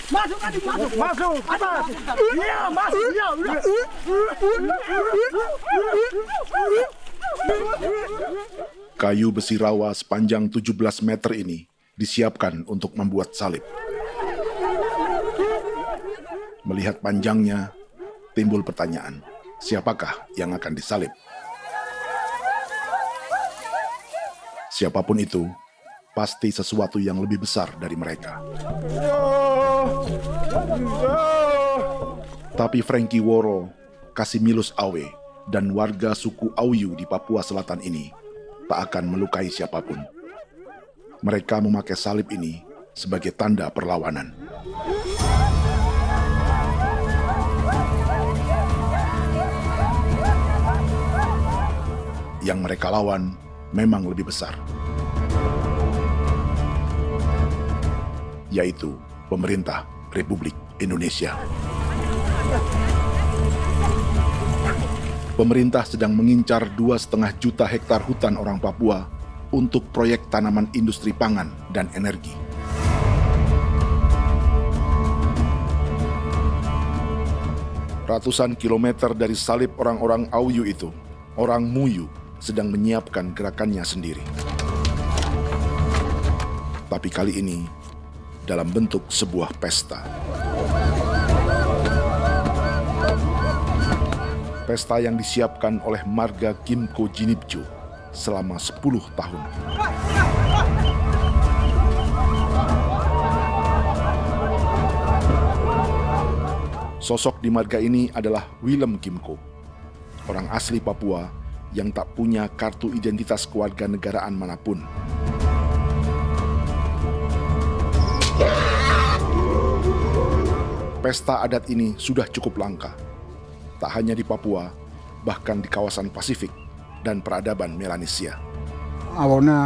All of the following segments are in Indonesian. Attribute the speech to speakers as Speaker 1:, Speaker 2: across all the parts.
Speaker 1: Masuk adik, masuk. Atas. Iya, masuk. Iya.
Speaker 2: Kayu besi rawa sepanjang 17 meter ini disiapkan untuk membuat salib. Melihat panjangnya, timbul pertanyaan, siapakah yang akan disalib? Siapapun itu, pasti sesuatu yang lebih besar dari mereka. Tapi Frankie Woro, Casimilus Awe, dan warga suku Auyu di Papua Selatan ini tak akan melukai siapapun. Mereka memakai salib ini sebagai tanda perlawanan. Yang mereka lawan memang lebih besar, yaitu pemerintah Republik Indonesia. Pemerintah sedang mengincar 2,5 juta hektar hutan orang Papua untuk proyek tanaman industri pangan dan energi. Ratusan kilometer dari salib orang-orang Auyu itu, orang Muyu sedang menyiapkan gerakannya sendiri. Tapi kali ini dalam bentuk sebuah pesta. Pesta yang disiapkan oleh marga Kimco Jinipjo selama 10 tahun. Sosok di marga ini adalah Willem Kimco, orang asli Papua yang tak punya kartu identitas kewarganegaraan manapun. Pesta adat ini sudah cukup langka, tak hanya di Papua, bahkan di kawasan Pasifik dan peradaban Melanesia.
Speaker 3: Awalnya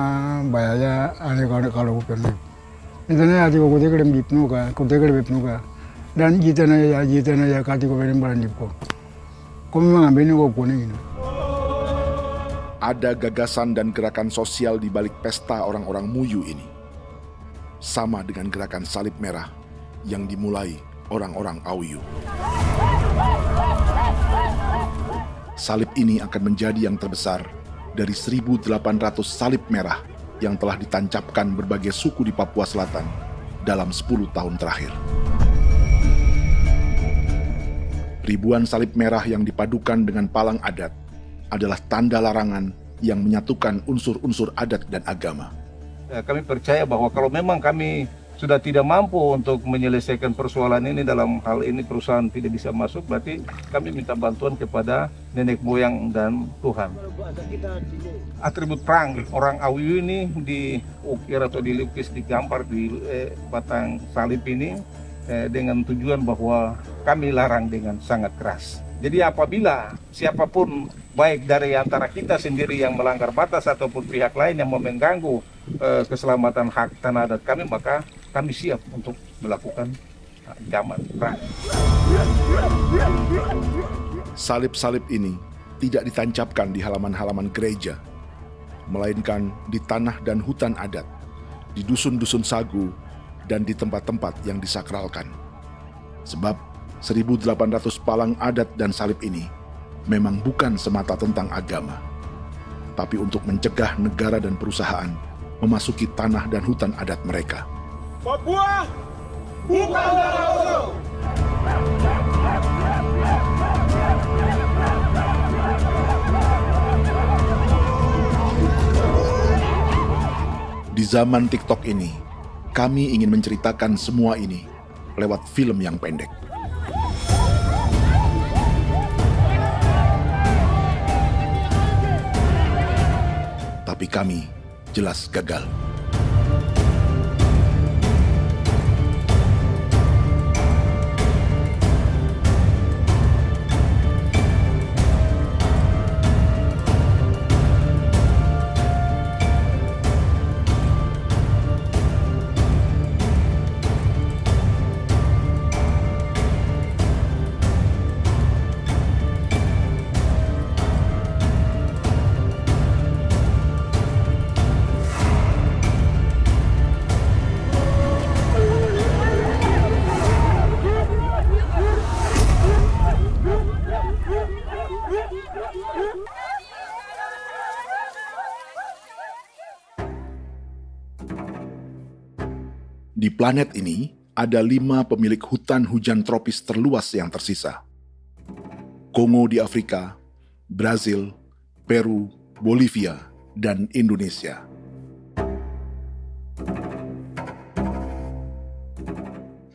Speaker 3: bayaya ane kalau bukan. Intinya hati kau tegak bipnuka, dan jitana ya kati kau beri barang dipko. Kau memang ambil kau kuning.
Speaker 2: Ada gagasan dan gerakan sosial di balik pesta orang-orang Muyu ini, sama dengan gerakan salib merah yang dimulai orang-orang Auyu. Salib ini akan menjadi yang terbesar dari 1.800 salib merah yang telah ditancapkan berbagai suku di Papua Selatan dalam 10 tahun terakhir. Ribuan salib merah yang dipadukan dengan palang adat adalah tanda larangan yang menyatukan unsur-unsur adat dan agama.
Speaker 4: Kami percaya bahwa kalau memang kami sudah tidak mampu untuk menyelesaikan persoalan ini, dalam hal ini perusahaan tidak bisa masuk, berarti kami minta bantuan kepada nenek moyang dan Tuhan. Atribut perang orang Auyu ini diukir atau dilukis, digambar di batang salib ini dengan tujuan bahwa kami larang dengan sangat keras. Jadi apabila siapapun, baik dari antara kita sendiri yang melanggar batas ataupun pihak lain yang mengganggu keselamatan hak tanah adat kami, maka kami siap untuk melakukan ancaman perang.
Speaker 2: Salib-salib ini tidak ditancapkan di halaman-halaman gereja, melainkan di tanah dan hutan adat, di dusun-dusun sagu, dan di tempat-tempat yang disakralkan. Sebab 1.800 palang adat dan salib ini memang bukan semata tentang agama, tapi untuk mencegah negara dan perusahaan memasuki tanah dan hutan adat mereka.
Speaker 1: Papua bukan tanah kosong.
Speaker 2: Di zaman TikTok ini, kami ingin menceritakan semua ini lewat film yang pendek. Tapi kami jelas gagal. Di planet ini, ada 5 pemilik hutan hujan tropis terluas yang tersisa. Kongo di Afrika, Brazil, Peru, Bolivia, dan Indonesia.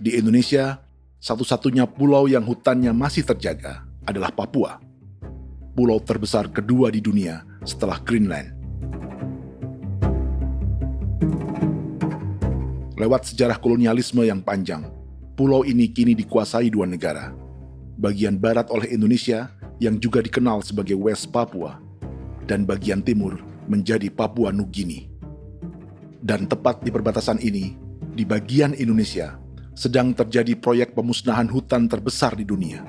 Speaker 2: Di Indonesia, satu-satunya pulau yang hutannya masih terjaga adalah Papua, pulau terbesar kedua di dunia setelah Greenland. Lewat sejarah kolonialisme yang panjang, pulau ini kini dikuasai 2 negara. Bagian barat oleh Indonesia yang juga dikenal sebagai West Papua, dan bagian timur menjadi Papua Nugini. Dan tepat di perbatasan ini, di bagian Indonesia, sedang terjadi proyek pemusnahan hutan terbesar di dunia.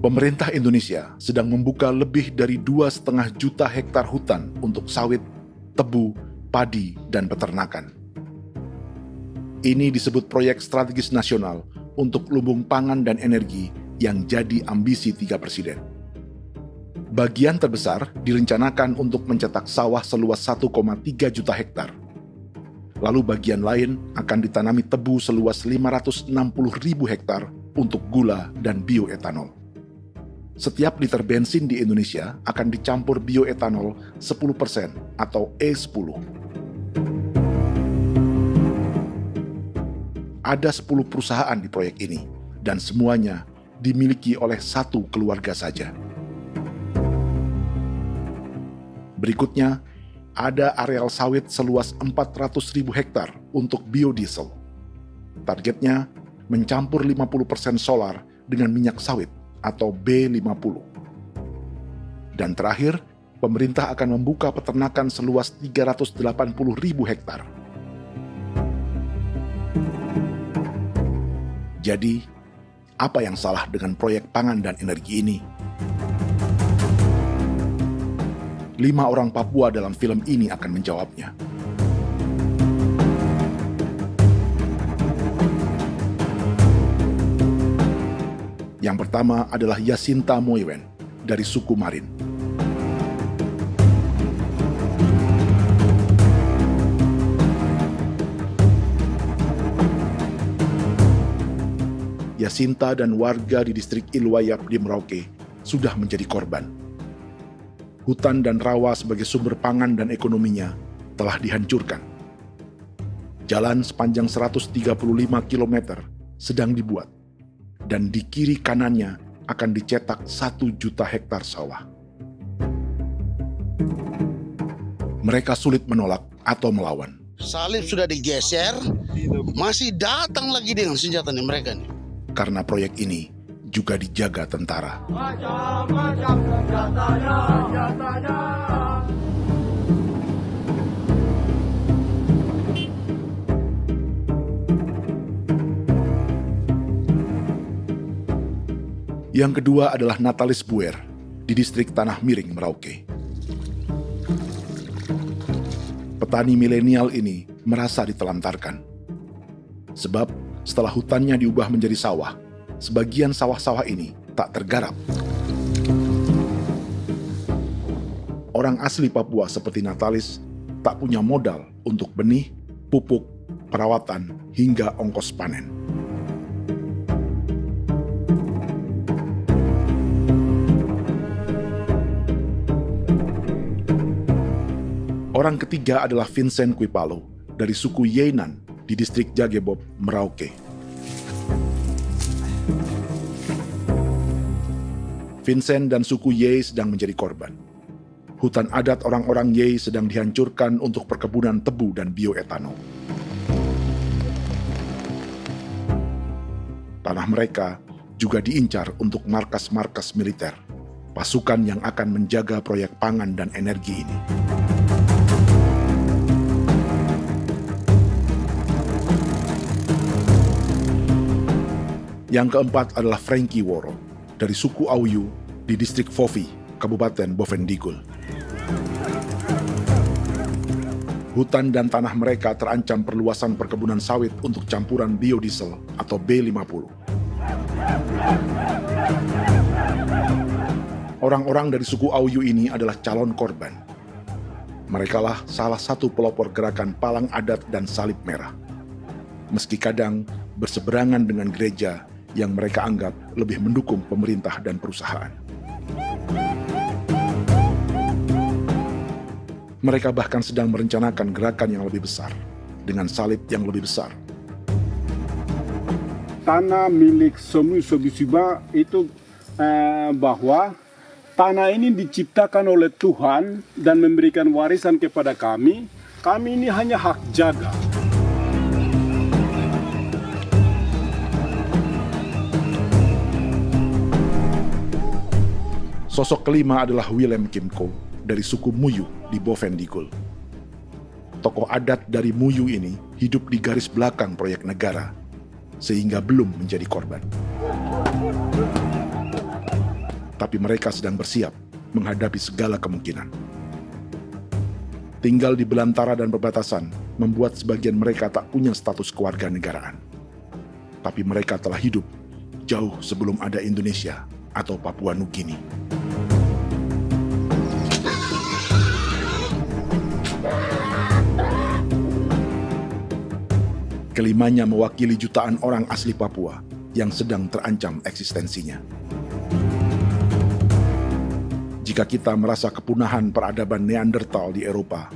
Speaker 2: Pemerintah Indonesia sedang membuka lebih dari 2,5 juta hektar hutan untuk sawit, tebu, padi, dan peternakan. Ini disebut proyek strategis nasional untuk lumbung pangan dan energi yang jadi ambisi 3 presiden. Bagian terbesar direncanakan untuk mencetak sawah seluas 1,3 juta hektar. Lalu bagian lain akan ditanami tebu seluas 560.000 hektar untuk gula dan bioetanol. Setiap liter bensin di Indonesia akan dicampur bioetanol 10% atau E10. Ada 10 perusahaan di proyek ini, dan semuanya dimiliki oleh 1 keluarga saja. Berikutnya, ada areal sawit seluas 400.000 hektar untuk biodiesel. Targetnya mencampur 50% solar dengan minyak sawit atau B50. Dan terakhir, pemerintah akan membuka peternakan seluas 380.000 hektar. Jadi, apa yang salah dengan proyek pangan dan energi ini? 5 orang Papua dalam film ini akan menjawabnya. Yang pertama adalah Yasinta Moiwen dari suku Marin. Yasinta dan warga di distrik Ilwayap di Merauke sudah menjadi korban. Hutan dan rawa sebagai sumber pangan dan ekonominya telah dihancurkan. Jalan sepanjang 135 km sedang dibuat, dan di kiri kanannya akan dicetak 1 juta hektar sawah. Mereka sulit menolak atau melawan.
Speaker 5: Salib sudah digeser, masih datang lagi dengan senjatanya mereka nih.
Speaker 2: Karena proyek ini juga dijaga tentara.
Speaker 1: Macam-macam senjatanya.
Speaker 2: Yang kedua adalah Natalis Buer di distrik Tanah Miring, Merauke. Petani milenial ini merasa ditelantarkan. Sebab setelah hutannya diubah menjadi sawah, sebagian sawah-sawah ini tak tergarap. Orang asli Papua seperti Natalis tak punya modal untuk benih, pupuk, perawatan, hingga ongkos panen. Orang ketiga adalah Vincent Kuipalo dari suku Yenan di distrik Jagebob, Merauke. Vincent dan suku Ye sedang menjadi korban. Hutan adat orang-orang Ye sedang dihancurkan untuk perkebunan tebu dan bioetanol. Tanah mereka juga diincar untuk markas-markas militer, pasukan yang akan menjaga proyek pangan dan energi ini. Yang keempat adalah Frankie Woro dari suku Auyu di distrik Fofi, Kabupaten Bovendigul. Hutan dan tanah mereka terancam perluasan perkebunan sawit untuk campuran biodiesel atau B50. Orang-orang dari suku Auyu ini adalah calon korban. Merekalah salah satu pelopor gerakan Palang Adat dan Salib Merah. Meski kadang berseberangan dengan gereja yang mereka anggap lebih mendukung pemerintah dan perusahaan. Mereka bahkan sedang merencanakan gerakan yang lebih besar, dengan salib yang lebih besar.
Speaker 6: Tanah milik Somu Sobisiba itu bahwa tanah ini diciptakan oleh Tuhan dan memberikan warisan kepada kami. Kami ini hanya hak jaga.
Speaker 2: Sosok kelima adalah Willem Kimco dari suku Muyu di Bovendigul. Tokoh adat dari Muyu ini hidup di garis belakang proyek negara, sehingga belum menjadi korban. Tapi mereka sedang bersiap menghadapi segala kemungkinan. Tinggal di belantara dan perbatasan membuat sebagian mereka tak punya status kewarganegaraan. Tapi mereka telah hidup jauh sebelum ada Indonesia atau Papua Nugini. Kelimanya mewakili jutaan orang asli Papua yang sedang terancam eksistensinya. Jika kita merasa kepunahan peradaban Neanderthal di Eropa,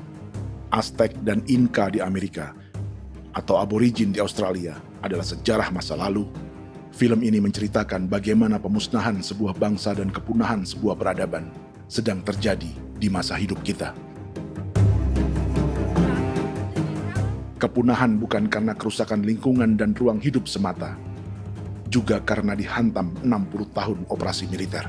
Speaker 2: Aztec dan Inca di Amerika, atau aborigin di Australia adalah sejarah masa lalu, film ini menceritakan bagaimana pemusnahan sebuah bangsa dan kepunahan sebuah peradaban sedang terjadi di masa hidup kita. Kepunahan bukan karena kerusakan lingkungan dan ruang hidup semata, juga karena dihantam 60 tahun operasi militer.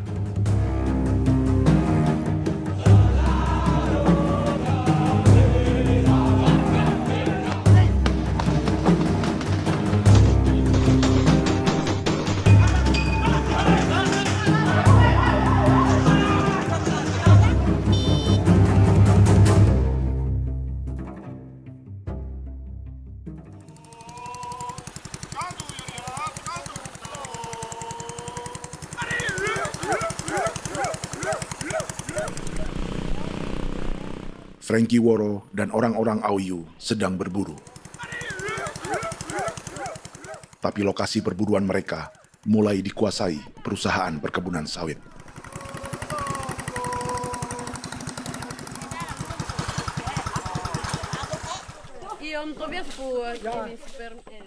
Speaker 2: Frankie Woro dan orang-orang Auyu sedang berburu. Tapi lokasi perburuan mereka mulai dikuasai perusahaan perkebunan sawit.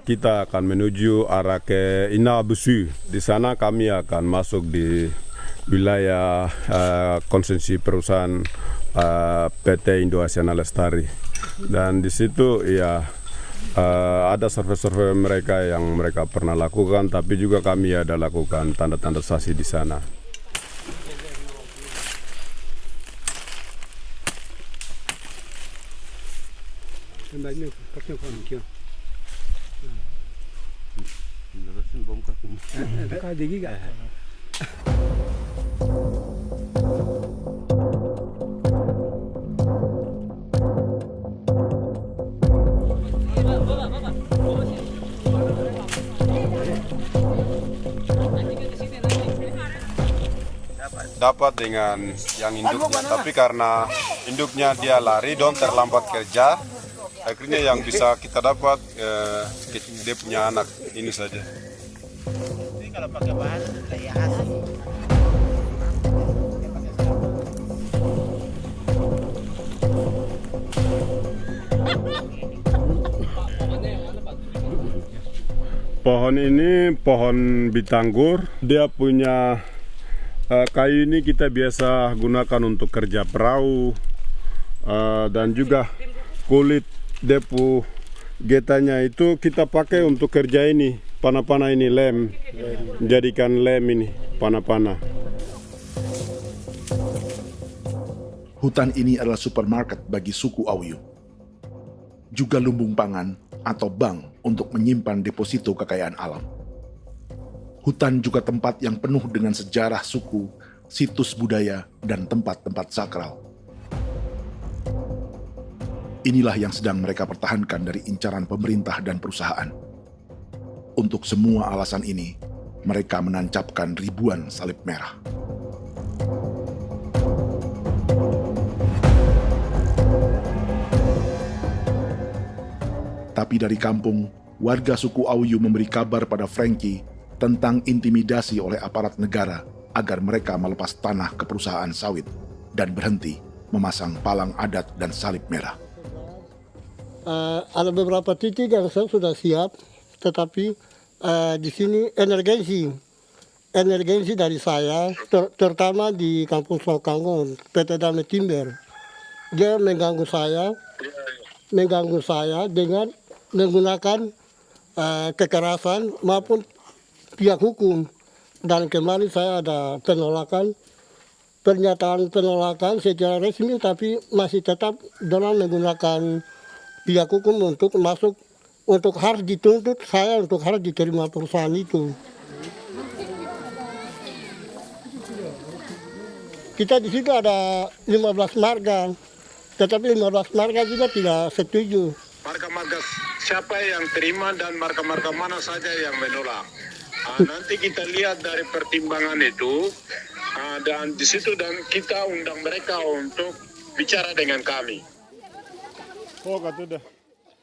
Speaker 7: Kita akan menuju arah ke Inabusu. Di sana kami akan masuk di wilayah konsesi perusahaan PT Indo Asiana Lestari, dan di situ ya ada survei-survei mereka yang mereka pernah lakukan, tapi juga kami ada lakukan tanda-tanda saksi di sana. Dapat dengan yang induknya, tapi karena induknya dia lari dan terlambat kerja, akhirnya yang bisa kita dapat dia punya anak ini saja.
Speaker 8: Ini kalau pakai bahan kayak asli.
Speaker 7: Pohon ini pohon bitanggur, dia punya kayu ini kita biasa gunakan untuk kerja perahu, dan juga kulit depu getanya itu kita pakai untuk kerja ini, panah-panah ini lem, jadikan lem ini, panah-panah.
Speaker 2: Hutan ini adalah supermarket bagi suku Auyu. Juga lumbung pangan atau bank untuk menyimpan deposito kekayaan alam. Hutan juga tempat yang penuh dengan sejarah suku, situs budaya, dan tempat-tempat sakral. Inilah yang sedang mereka pertahankan dari incaran pemerintah dan perusahaan. Untuk semua alasan ini, mereka menancapkan ribuan salib merah. Tapi dari kampung, warga suku Auyu memberi kabar pada Frankie tentang intimidasi oleh aparat negara agar mereka melepas tanah ke perusahaan sawit dan berhenti memasang palang adat dan salib merah.
Speaker 9: Ada beberapa titik yang saya sudah siap, tetapi di sini emergensi dari saya, terutama di kampung Sokanggon, PT Damai Timber. Dia mengganggu saya dengan menggunakan kekerasan maupun pihak hukum. Dan kemarin saya ada pernyataan penolakan secara resmi, tapi masih tetap dalam menggunakan pihak hukum untuk masuk, untuk harus dituntut saya untuk harus diterima perusahaan itu. Kita di situ ada 15 marga, tetapi 15 marga juga tidak setuju.
Speaker 10: Marga-marga siapa yang terima dan marga-marga mana saja yang menolak. Nanti kita lihat dari pertimbangan itu, dan di situ dan kita undang mereka untuk bicara dengan kami.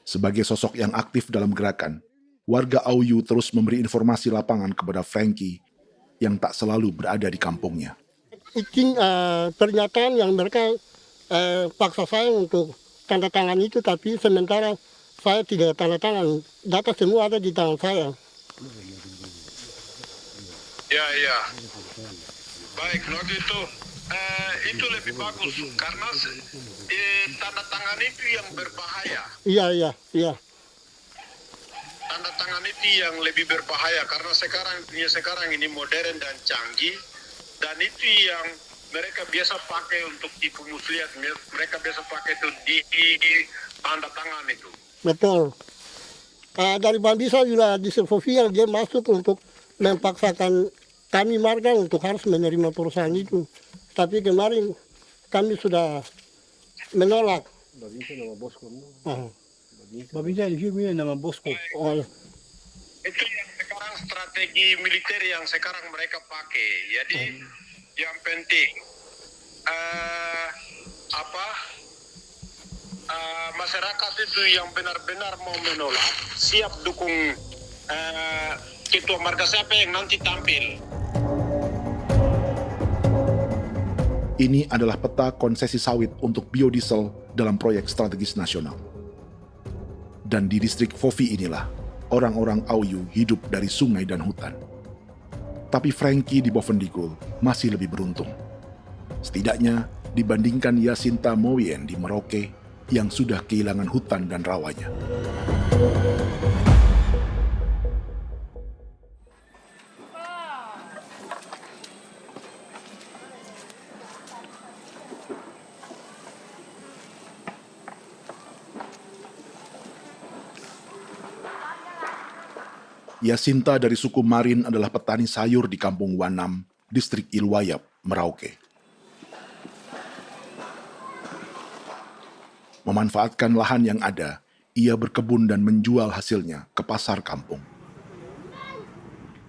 Speaker 2: Sebagai sosok yang aktif dalam gerakan, warga Auyu terus memberi informasi lapangan kepada Frankie yang tak selalu berada di kampungnya.
Speaker 9: Pernyataan yang mereka paksa saya untuk tanda tangan itu, tapi sementara saya tidak tanda tangan. Data semua ada di tangan saya.
Speaker 10: Ya. Baik, kalau gitu itu lebih bagus karena tanda tangan itu yang berbahaya.
Speaker 9: Iya.
Speaker 10: Tanda tangan itu yang lebih berbahaya karena sekarang ini modern dan canggih, dan itu yang mereka biasa pakai untuk tipu muslihat. Mereka biasa pakai itu di tanda tangan itu.
Speaker 9: Betul. Dari Bambisa juga di Sofia dia masuk untuk memaksakan kami marga untuk harus menerima perusahaan itu. Tapi kemarin kami sudah menolak.
Speaker 3: Babisa di sini nama bosku.
Speaker 10: Itu yang sekarang strategi militer yang sekarang mereka pakai. Jadi yang penting masyarakat itu yang benar-benar mau menolak siap dukung ketua marga siapa yang nanti tampil.
Speaker 2: Ini adalah peta konsesi sawit untuk biodiesel dalam proyek strategis nasional. Dan di distrik Fofi inilah orang-orang Auyu hidup dari sungai dan hutan. Tapi Frankie di Bovendigul masih lebih beruntung. Setidaknya dibandingkan Yasinta Mowien di Merauke yang sudah kehilangan hutan dan rawanya. Yasinta dari suku Marin adalah petani sayur di kampung Wanam, distrik Ilwayap, Merauke. Memanfaatkan lahan yang ada, ia berkebun dan menjual hasilnya ke pasar kampung.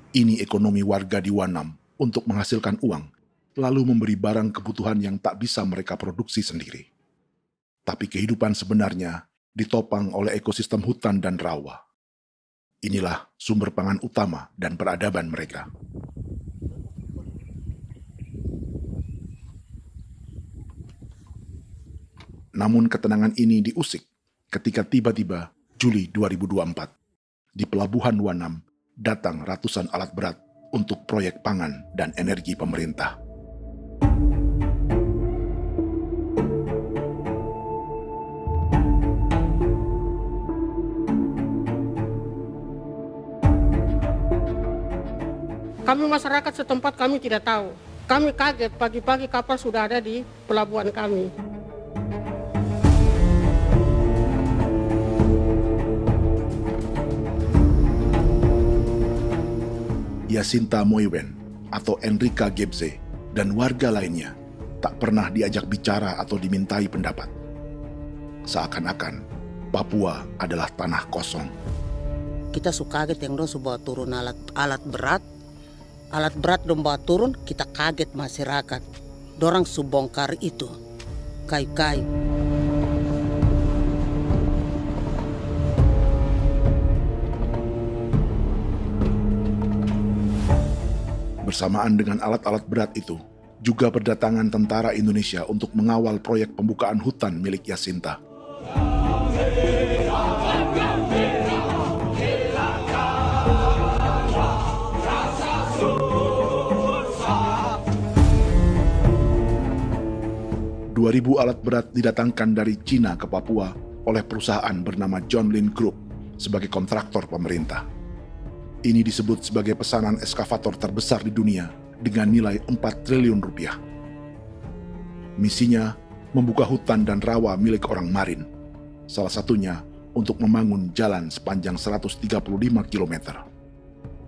Speaker 2: Ini ekonomi warga di Wanam untuk menghasilkan uang, lalu memberi barang kebutuhan yang tak bisa mereka produksi sendiri. Tapi kehidupan sebenarnya ditopang oleh ekosistem hutan dan rawa. Inilah sumber pangan utama dan peradaban mereka. Namun ketenangan ini diusik ketika tiba-tiba Juli 2024 di Pelabuhan Wanam datang ratusan alat berat untuk proyek pangan dan energi pemerintah.
Speaker 9: Kami masyarakat setempat kami tidak tahu. Kami kaget pagi-pagi kapal sudah ada di pelabuhan kami.
Speaker 2: Yasinta Mowien atau Enrika Gebze dan warga lainnya tak pernah diajak bicara atau dimintai pendapat. Seakan-akan Papua adalah tanah kosong.
Speaker 11: Kita suka kaget yang dong bawa turun alat berat dong bawa turun, kita kaget masyarakat. Dorang subongkar itu kayu-kayu.
Speaker 2: Bersamaan dengan alat-alat berat itu, juga berdatangan tentara Indonesia untuk mengawal proyek pembukaan hutan milik Jacinta. Ribu alat berat didatangkan dari Cina ke Papua oleh perusahaan bernama John Lin Group sebagai kontraktor pemerintah. Ini disebut sebagai pesanan eskavator terbesar di dunia dengan nilai 4 triliun rupiah. Misinya membuka hutan dan rawa milik orang Marin, salah satunya untuk membangun jalan sepanjang 135 km.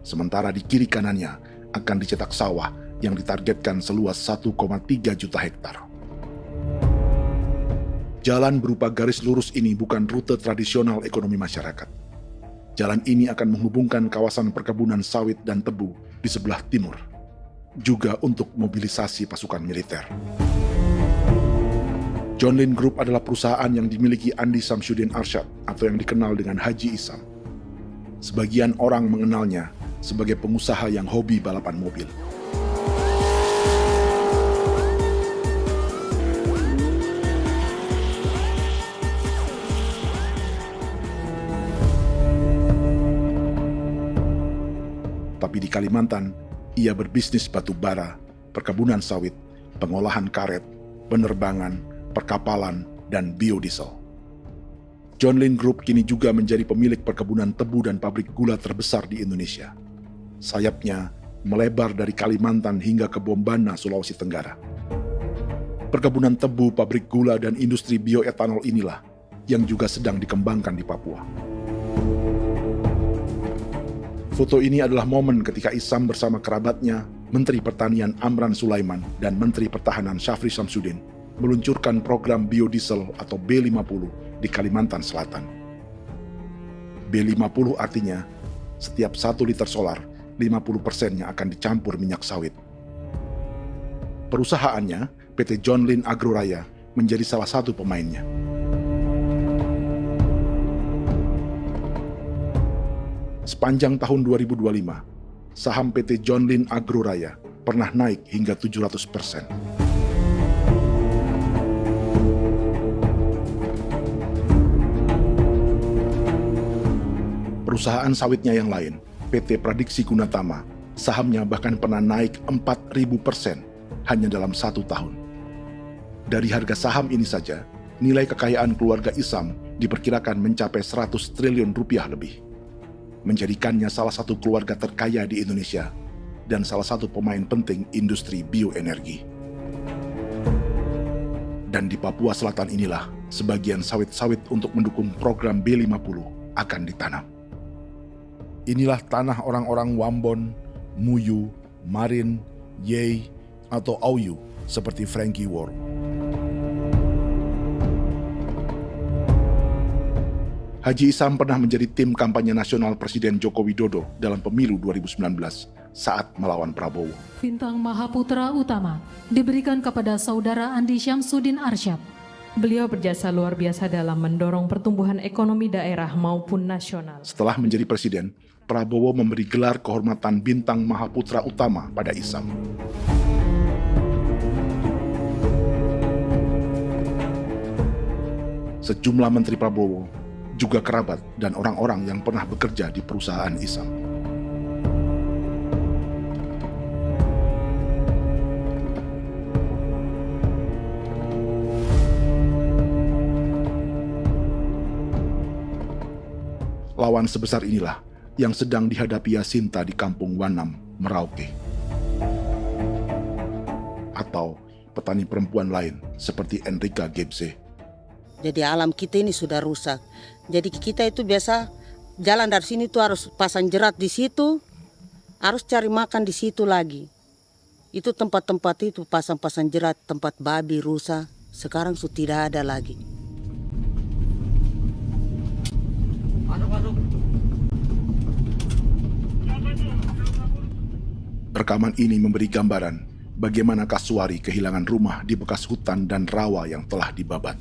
Speaker 2: Sementara di kiri kanannya akan dicetak sawah yang ditargetkan seluas 1,3 juta hektar. Jalan berupa garis lurus ini bukan rute tradisional ekonomi masyarakat. Jalan ini akan menghubungkan kawasan perkebunan sawit dan tebu di sebelah timur, juga untuk mobilisasi pasukan militer. John Lin Group adalah perusahaan yang dimiliki Andi Samsudin Arsyad atau yang dikenal dengan Haji Isam. Sebagian orang mengenalnya sebagai pengusaha yang hobi balapan mobil. Tapi di Kalimantan, ia berbisnis batu bara, perkebunan sawit, pengolahan karet, penerbangan, perkapalan, dan biodiesel. John Lin Group kini juga menjadi pemilik perkebunan tebu dan pabrik gula terbesar di Indonesia. Sayapnya melebar dari Kalimantan hingga ke Bombana, Sulawesi Tenggara. Perkebunan tebu, pabrik gula, dan industri bioetanol inilah yang juga sedang dikembangkan di Papua. Foto ini adalah momen ketika Isam bersama kerabatnya, Menteri Pertanian Amran Sulaiman dan Menteri Pertahanan Syafri Samsudin meluncurkan program biodiesel atau B50 di Kalimantan Selatan. B50 artinya setiap 1 liter solar, 50%-nya akan dicampur minyak sawit. Perusahaannya, PT John Lin Agroraya, menjadi salah satu pemainnya. Sepanjang tahun 2025, saham PT John Lin Agroraya pernah naik hingga 700%. Perusahaan sawitnya yang lain, PT Pradiksi Gunatama, sahamnya bahkan pernah naik 4.000% hanya dalam 1 tahun. Dari harga saham ini saja, nilai kekayaan keluarga Isam diperkirakan mencapai 100 triliun rupiah lebih, menjadikannya salah satu keluarga terkaya di Indonesia dan salah satu pemain penting industri bioenergi. Dan di Papua Selatan inilah sebagian sawit-sawit untuk mendukung program B50 akan ditanam. Inilah tanah orang-orang Wambon, Muyu, Marin, Yei, atau Auyu seperti Frankie Wor. Haji Isam pernah menjadi tim kampanye nasional Presiden Joko Widodo dalam pemilu 2019 saat melawan Prabowo.
Speaker 12: Bintang Mahaputra Utama diberikan kepada Saudara Andi Syamsuddin Arsyad. Beliau berjasa luar biasa dalam mendorong pertumbuhan ekonomi daerah maupun nasional.
Speaker 2: Setelah menjadi presiden, Prabowo memberi gelar kehormatan Bintang Mahaputra Utama pada Isam. Sejumlah menteri Prabowo, juga kerabat dan orang-orang yang pernah bekerja di perusahaan Isam. Lawan sebesar inilah yang sedang dihadapi Jacinta di kampung Wanam, Merauke. Atau petani perempuan lain seperti Enrika Gebze.
Speaker 11: Jadi alam kita ini sudah rusak. Jadi kita itu biasa jalan dari sini tuh harus pasang jerat di situ, harus cari makan di situ lagi. Itu tempat-tempat itu pasang-pasang jerat, tempat babi, rusa, sekarang sudah tidak ada lagi.
Speaker 2: Rekaman ini memberi gambaran bagaimana Kasuari kehilangan rumah di bekas hutan dan rawa yang telah dibabat.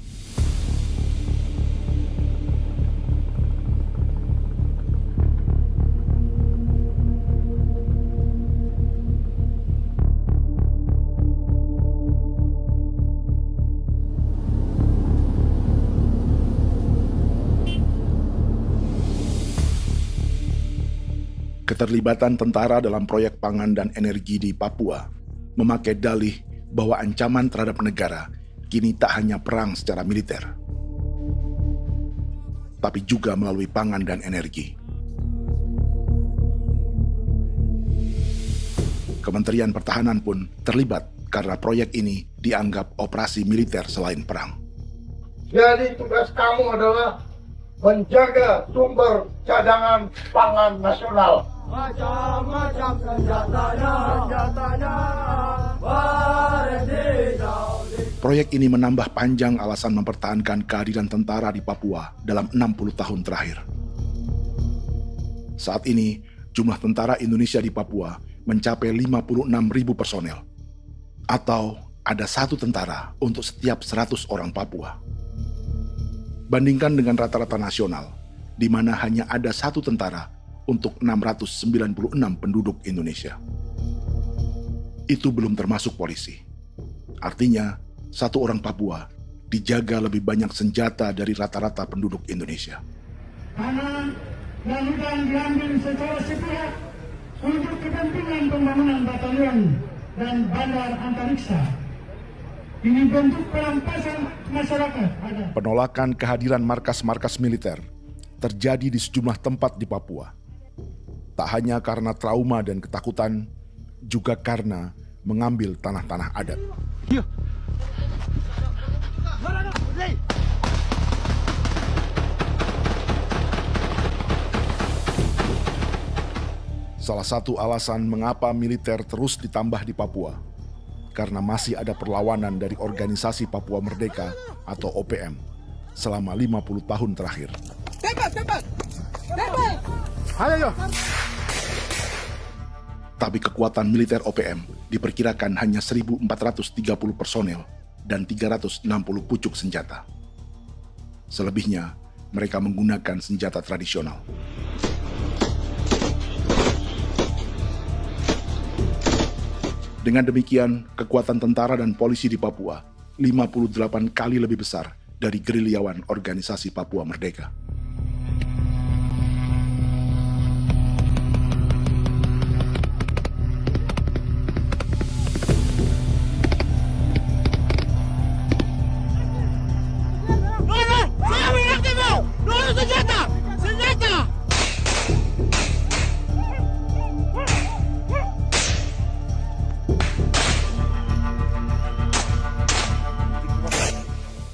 Speaker 2: Keterlibatan tentara dalam proyek pangan dan energi di Papua memakai dalih bahwa ancaman terhadap negara kini tak hanya perang secara militer, tapi juga melalui pangan dan energi. Kementerian Pertahanan pun terlibat karena proyek ini dianggap operasi militer selain perang.
Speaker 1: Jadi tugas kamu adalah menjaga sumber cadangan pangan nasional. Macam-macam senjatanya,
Speaker 2: Proyek ini menambah panjang alasan mempertahankan kehadiran tentara di Papua dalam 60 tahun terakhir. Saat ini, jumlah tentara Indonesia di Papua mencapai 56.000 personel, atau ada 1 tentara untuk setiap 100 orang Papua. Bandingkan dengan rata-rata nasional, di mana hanya ada 1 tentara untuk 696 penduduk Indonesia. Itu belum termasuk polisi. Artinya, 1 orang Papua dijaga lebih banyak senjata dari rata-rata penduduk Indonesia.
Speaker 3: Tanah dan hutan diambil secara sepihak untuk kepentingan pembangunan batalion dan bandar antariksa. Ini bentuk perampasan masyarakat.
Speaker 2: Penolakan kehadiran markas-markas militer terjadi di sejumlah tempat di Papua. Tak hanya karena trauma dan ketakutan, juga karena mengambil tanah-tanah adat. Salah satu alasan mengapa militer terus ditambah di Papua, karena masih ada perlawanan dari Organisasi Papua Merdeka atau OPM selama 50 tahun terakhir. Ayo. Tapi kekuatan militer OPM diperkirakan hanya 1.430 personel dan 360 pucuk senjata. Selebihnya, mereka menggunakan senjata tradisional. Dengan demikian, kekuatan tentara dan polisi di Papua 58 kali lebih besar dari gerilyawan Organisasi Papua Merdeka.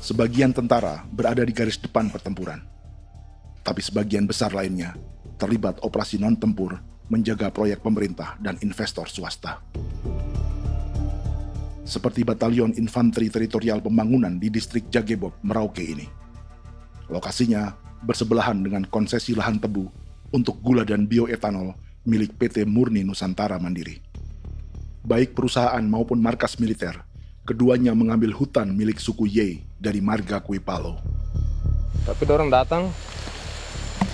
Speaker 2: Sebagian tentara berada di garis depan pertempuran, tapi sebagian besar lainnya terlibat operasi non-tempur menjaga proyek pemerintah dan investor swasta. Seperti Batalion Infanteri Teritorial Pembangunan di distrik Jagebob, Merauke ini. Lokasinya bersebelahan dengan konsesi lahan tebu untuk gula dan bioetanol milik PT Murni Nusantara Mandiri. Baik perusahaan maupun markas militer, keduanya mengambil hutan milik suku Ye dari marga Kuipalo.
Speaker 13: Tapi orang datang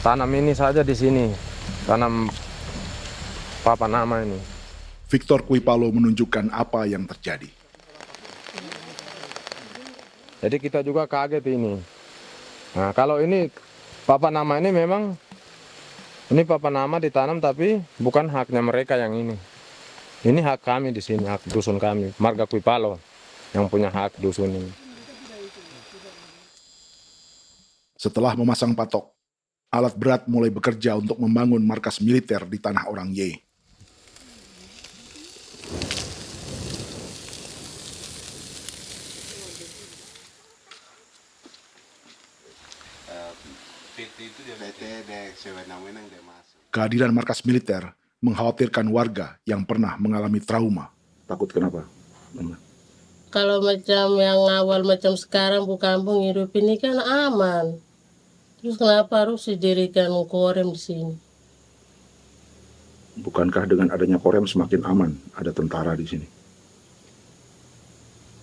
Speaker 13: tanam ini saja di sini, tanam papanama ini.
Speaker 2: Victor Kuipalo menunjukkan apa yang terjadi.
Speaker 13: Jadi kita juga kaget ini. Nah, kalau ini papanama ini memang ini papanama ditanam tapi bukan haknya mereka yang ini. Ini hak kami di sini, hak dusun kami, marga Kuipalo yang punya hak dusun ini.
Speaker 2: Setelah memasang patok, alat berat mulai bekerja untuk membangun markas militer di tanah orang Ye. Kehadiran markas militer mengkhawatirkan warga yang pernah mengalami trauma. Takut kenapa?
Speaker 11: Kalau macam yang awal macam sekarang Bu Kampung hidup ini kan aman. Terus kenapa harus didirikan korem di sini?
Speaker 2: Bukankah dengan adanya korem semakin aman, ada tentara di sini?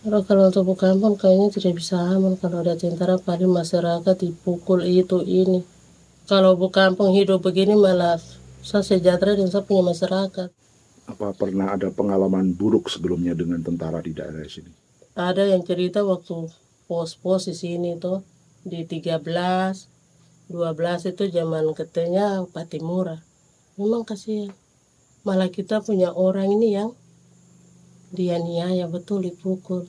Speaker 11: Kalau untuk kampung kayaknya tidak bisa aman kalau ada tentara, paling masyarakat dipukul itu ini. Kalau kampung hidup begini malah saya sejahtera dan saya punya masyarakat.
Speaker 2: Apa pernah ada pengalaman buruk sebelumnya dengan tentara di daerah sini?
Speaker 11: Ada yang cerita waktu pos-pos di sini tuh di 13, 12 itu zaman katanya Patimura. Memang kasihan. Malah kita punya orang ini yang dianiaya betul, dipukul.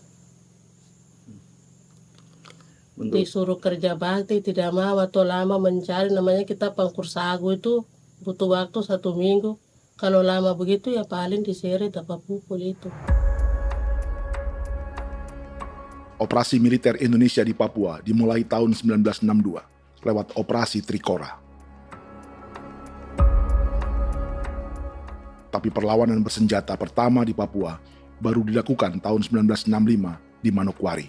Speaker 11: Disuruh kerja bakti tidak mau atau lama mencari, namanya kita pangkur sagu itu butuh waktu 1 minggu. Kalau lama begitu ya paling diseret apa pukul itu.
Speaker 2: Operasi militer Indonesia di Papua dimulai tahun 1962 lewat Operasi Trikora. Tapi perlawanan bersenjata pertama di Papua baru dilakukan tahun 1965 di Manokwari.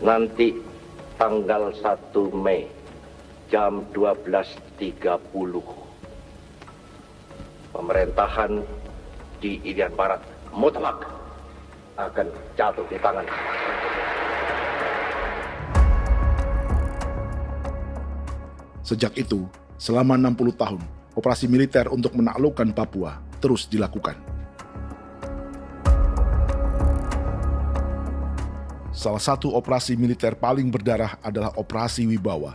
Speaker 14: Nanti tanggal 1 Mei jam 12.30 pemerintahan di Irian Barat mutlak akan jatuh di tangan.
Speaker 2: Sejak itu, selama 60 tahun, operasi militer untuk menaklukkan Papua terus dilakukan. Salah satu operasi militer paling berdarah adalah Operasi Wibawa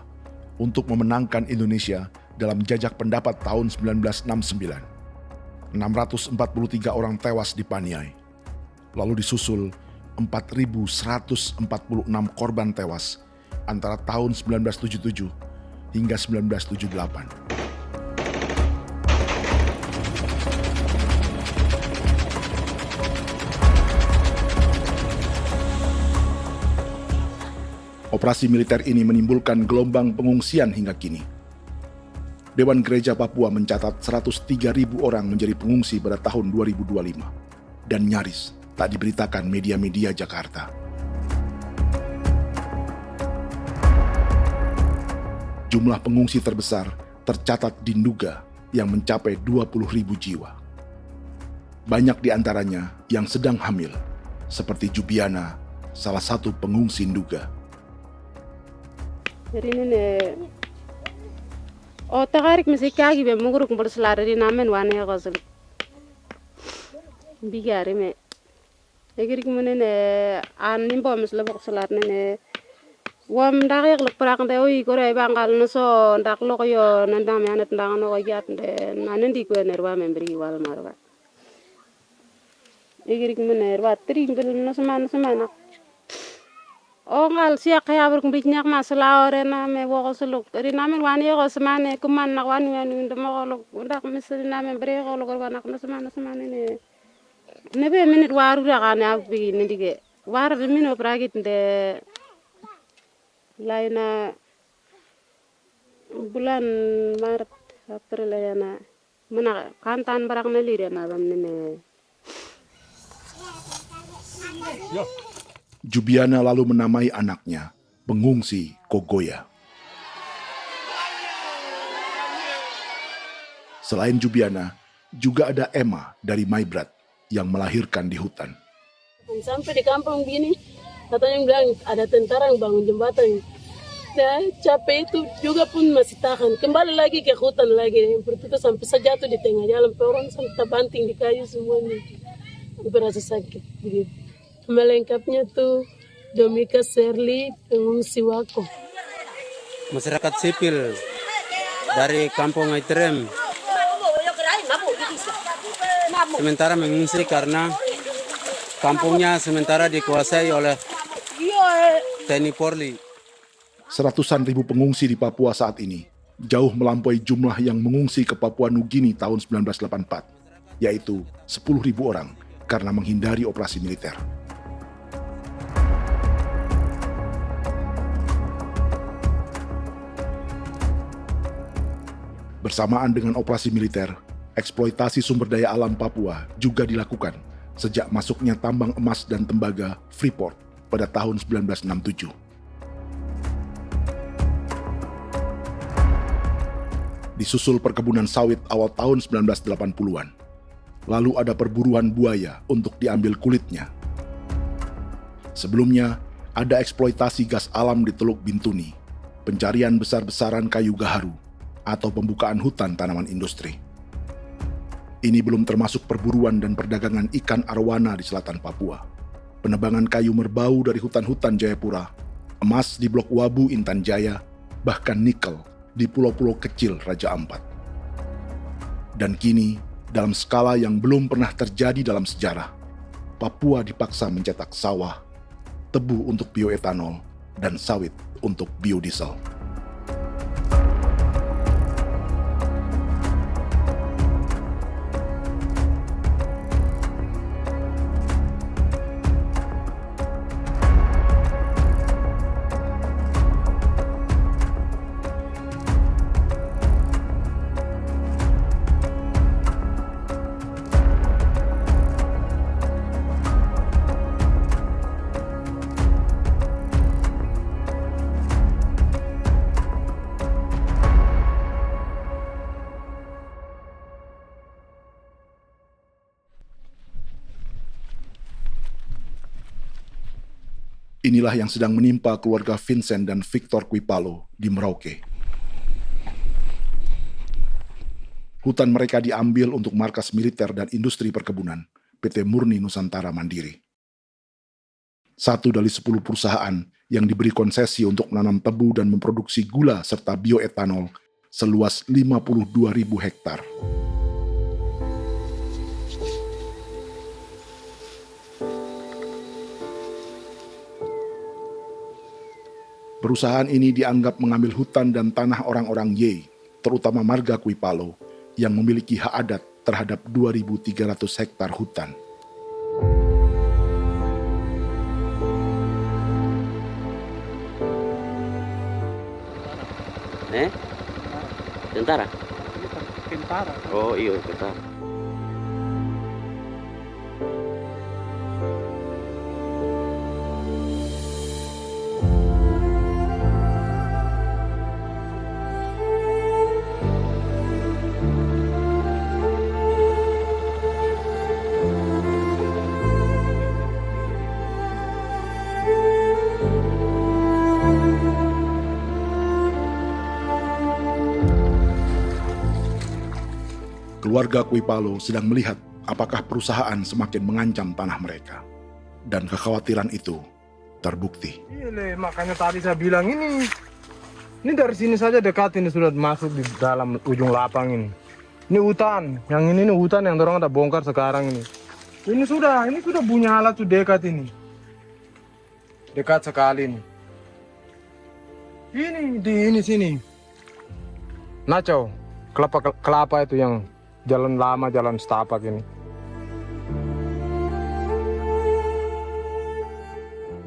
Speaker 2: untuk memenangkan Indonesia dalam jajak pendapat tahun 1969. 643 orang tewas di Paniai. Lalu disusul 4.146 korban tewas antara tahun 1977 hingga 1978. Operasi militer ini menimbulkan gelombang pengungsian hingga kini. Dewan Gereja Papua mencatat 103.000 orang menjadi pengungsi pada tahun 2025 dan nyaris tak diberitakan media-media Jakarta. Jumlah pengungsi terbesar tercatat di Nduga yang mencapai 20.000 jiwa. Banyak di antaranya yang sedang hamil, seperti Jubiana, salah satu pengungsi Nduga.
Speaker 15: Takarik mesti kagi be muguruk berselari di namen wane gosel bigari me egirik munene an nimbo mesle berselar nene wam darik lek prak de oi gore bangal no so ndak lo yo nandam yanet ndang no yat de nanen di ko nerwa membri wal marwa egirik munene wa tri bel no semana ngal siak ya ber kumbik nyak masala orena me wo solo rina men wani go semane kuman nak wani wani ndemo lo ndak misrina men bre go lo nak no semane ne be minute waru ra kana bi ndige war be mino pragit de laina bulan maret april yana mana kantan barak na lire na bam ne
Speaker 2: Jubiana lalu menamai anaknya pengungsi Kogoya. Selain Jubiana, juga ada Emma dari Maibrat yang melahirkan di hutan.
Speaker 16: Sampai di kampung begini, katanya bilang ada tentara yang bangun jembatan. Ya, capek itu juga pun masih tahan. Kembali lagi ke hutan lagi. Seperti itu sampai saya jatuh di tengah jalan. Orang sampai terbanting di kayu semuanya. Berasa sakit begitu. Melengkapnya tuh Domika Serli, pengungsi Wako.
Speaker 17: Masyarakat sipil dari Kampung Aitrem sementara mengungsi karena kampungnya sementara dikuasai oleh TNI Polri.
Speaker 2: Seratusan ribu pengungsi di Papua saat ini jauh melampaui jumlah yang mengungsi ke Papua Nugini tahun 1984, yaitu 10.000 orang karena menghindari operasi militer. Bersamaan dengan operasi militer, eksploitasi sumber daya alam Papua juga dilakukan sejak masuknya tambang emas dan tembaga Freeport pada tahun 1967. Disusul perkebunan sawit awal tahun 1980-an. Lalu ada perburuan buaya untuk diambil kulitnya. Sebelumnya, ada eksploitasi gas alam di Teluk Bintuni, pencarian besar-besaran kayu gaharu, atau pembukaan hutan tanaman industri. Ini belum termasuk perburuan dan perdagangan ikan arwana di selatan Papua, penebangan kayu merbau dari hutan-hutan Jayapura, emas di Blok Wabu Intan Jaya, bahkan nikel di pulau-pulau kecil Raja Ampat. Dan kini, dalam skala yang belum pernah terjadi dalam sejarah, Papua dipaksa mencetak sawah, tebu untuk bioetanol, dan sawit untuk biodiesel. Inilah yang sedang menimpa keluarga Vincent dan Victor Kuipalo di Merauke. Hutan mereka diambil untuk markas militer dan industri perkebunan, PT Murni Nusantara Mandiri. 1 dari 10 perusahaan yang diberi konsesi untuk menanam tebu dan memproduksi gula serta bioetanol seluas 52.000 hektar. Perusahaan ini dianggap mengambil hutan dan tanah orang-orang Ye, terutama marga Kuipalo, yang memiliki hak adat terhadap 2.300 hektar hutan.
Speaker 18: Tentara?
Speaker 8: Tentara.
Speaker 18: Oh iya, tentara.
Speaker 2: Keluarga Kuipalo sedang melihat apakah perusahaan semakin mengancam tanah mereka. Dan kekhawatiran itu terbukti.
Speaker 13: Iya, makanya tadi saya bilang ini dari sini saja dekat ini sudah masuk di dalam ujung lapang ini. Ini hutan, yang ini hutan yang dorong ada bongkar sekarang ini. Ini sudah punya alat tuh dekat ini. Dekat sekali ini. Ini di sini. Nacau, kelapa itu yang jalan lama, jalan setapak ini.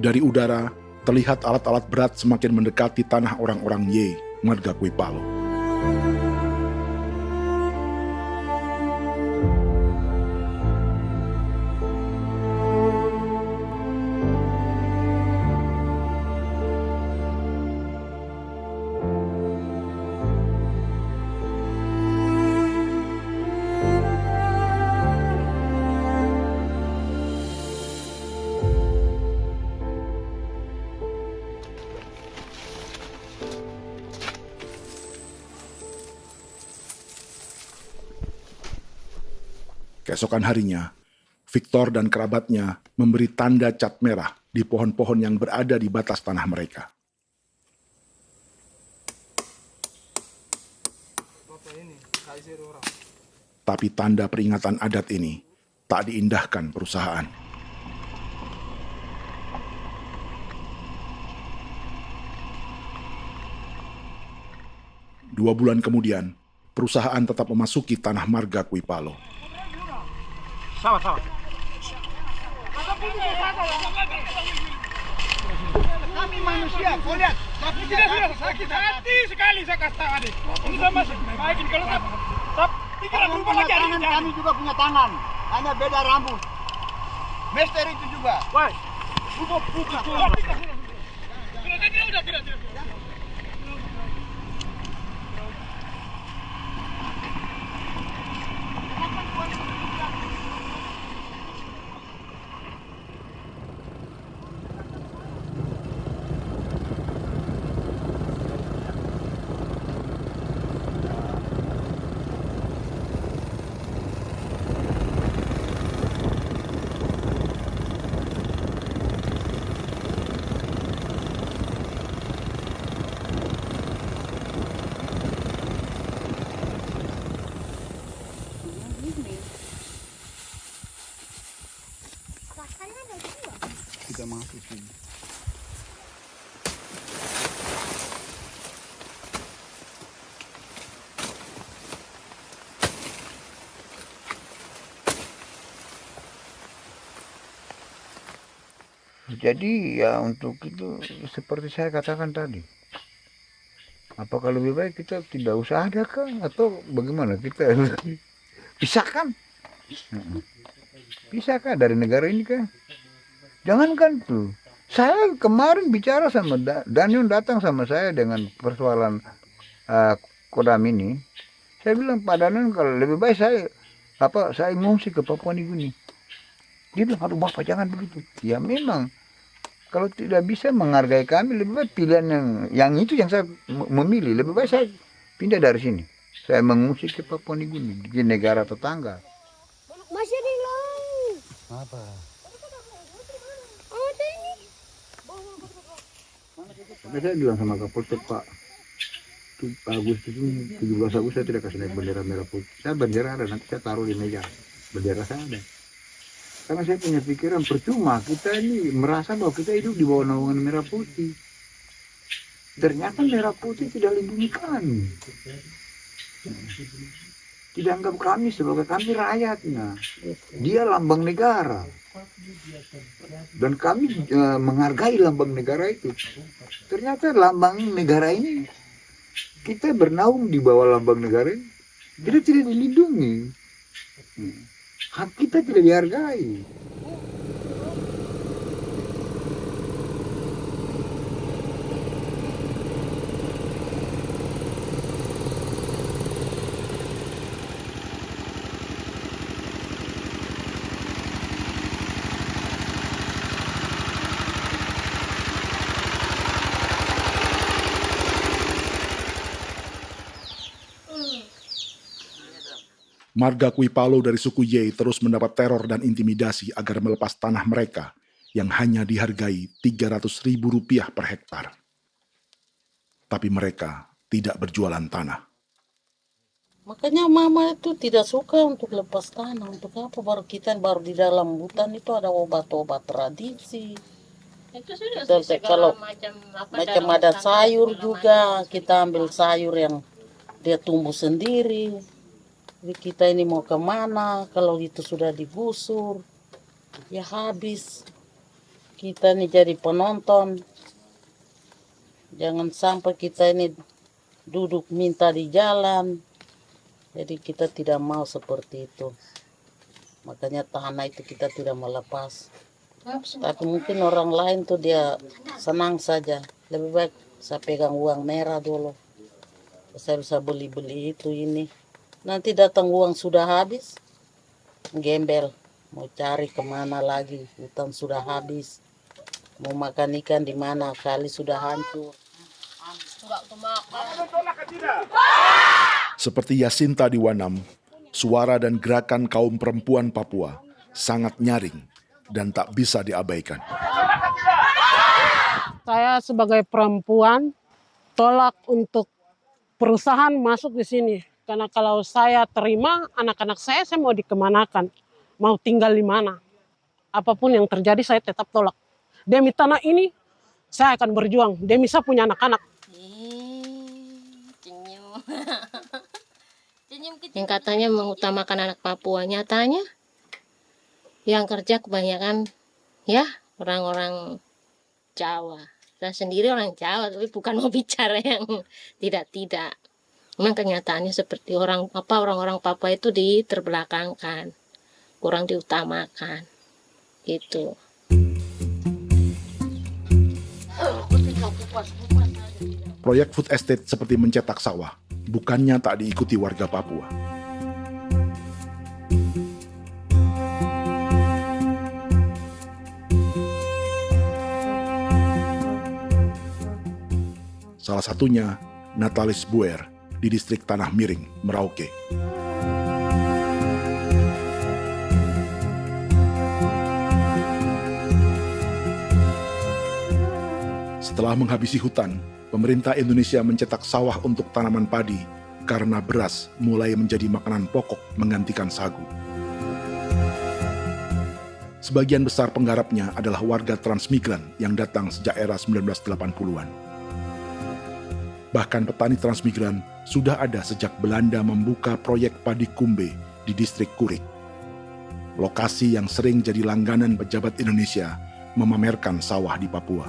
Speaker 2: Dari udara, terlihat alat-alat berat semakin mendekati tanah orang-orang Ye, marga Kuipalo. Keesokan harinya, Victor dan kerabatnya memberi tanda cat merah di pohon-pohon yang berada di batas tanah mereka. Tapi tanda peringatan adat ini tak diindahkan perusahaan. Dua bulan kemudian, perusahaan tetap memasuki tanah marga Kuipalo.
Speaker 8: Sama-sama. Kami manusia, kau lihat. Tapi sudah sakit hati sekali saya kasih tahu adik. Ini sama baik ini kalau pikiran berubah lagi hari ini. Kami juga punya tangan, hanya beda rambut. Mister itu juga. Woi,
Speaker 3: Kita masuk sini.
Speaker 1: Jadi ya untuk itu seperti saya katakan tadi, apakah lebih baik kita tidak usah ada kah atau bagaimana, kita pisahkan, pisahkan dari negara ini kah? Jangankan tuh, saya kemarin bicara sama Daniel, datang sama saya dengan persoalan Kodam ini. Saya bilang, Pak Daniel, kalau lebih baik saya ngungsi ke Papua Nugini. Dia bilang, aduh Bapak jangan begitu. Ya memang, kalau tidak bisa menghargai kami, lebih baik pilihan yang itu yang saya memilih. Lebih baik saya pindah dari sini. Saya mengungsi ke Papua Nugini, di negara tetangga.
Speaker 18: Masih di long.
Speaker 3: Apa?
Speaker 18: Ada ini.
Speaker 1: Saya bilang sama Kapolsek, Pak Agustus ini 17 Agustus saya tidak kasih naik bendera merah putih. Saya bendera ada, nanti saya taruh di meja. Bendera saya ada. Karena saya punya pikiran percuma kita ini merasa bahwa kita hidup di bawah naungan merah putih. Ternyata merah putih tidak lindungi kami. Tidak anggap kami sebagai kami rakyatnya. Dia lambang negara. Dan kami menghargai lambang negara itu. Ternyata lambang negara ini, kita bernaung di bawah lambang negara ini, kita tidak dilindungi. Hak kita tidak dihargai.
Speaker 2: Marga Kuipalo dari suku Ye terus mendapat teror dan intimidasi agar melepas tanah mereka yang hanya dihargai Rp300.000 per hektar. Tapi mereka tidak berjualan tanah.
Speaker 11: Makanya mama itu tidak suka untuk lepas tanah. Untuk apa? Baru di dalam hutan itu ada obat-obat tradisi.
Speaker 16: Itu sudah
Speaker 11: Kalau
Speaker 16: macam
Speaker 11: ada sayur juga, kita ambil sayur yang dia tumbuh sendiri. Jadi kita ini mau kemana, kalau itu sudah digusur, ya habis. Kita ini jadi penonton. Jangan sampai kita ini duduk minta di jalan. Jadi kita tidak mau seperti itu. Makanya tanah itu kita tidak melepas. Tapi mungkin orang lain tuh dia senang saja. Lebih baik saya pegang uang merah dulu. Saya bisa beli-beli itu ini. Nanti datang uang sudah habis, gembel, mau cari kemana lagi, hutan sudah habis, mau makan ikan di mana, kali sudah hancur.
Speaker 2: Seperti Yasinta di Wanam, suara dan gerakan kaum perempuan Papua sangat nyaring dan tak bisa diabaikan.
Speaker 15: Saya sebagai perempuan tolak untuk perusahaan masuk di sini. Karena kalau saya terima anak-anak saya mau dikemanakan, mau tinggal di mana. Apapun yang terjadi saya tetap tolak. Demi tanah ini saya akan berjuang, demi saya punya anak-anak.
Speaker 18: Yang katanya mengutamakan anak Papua, nyatanya yang kerja kebanyakan ya orang-orang Jawa. Saya sendiri orang Jawa, tapi bukan mau bicara yang tidak-tidak. Memang kenyataannya seperti orang-orang Papua itu diterbelakangkan, kurang diutamakan, gitu.
Speaker 2: Proyek food estate seperti mencetak sawah bukannya tak diikuti warga Papua. Salah satunya Natalis Buer di distrik Tanah Miring, Merauke. Setelah menghabisi hutan, pemerintah Indonesia mencetak sawah untuk tanaman padi karena beras mulai menjadi makanan pokok menggantikan sagu. Sebagian besar penggarapnya adalah warga transmigran yang datang sejak era 1980-an. Bahkan petani transmigran sudah ada sejak Belanda membuka proyek padi kumbe di distrik Kurik. Lokasi yang sering jadi langganan pejabat Indonesia memamerkan sawah di Papua.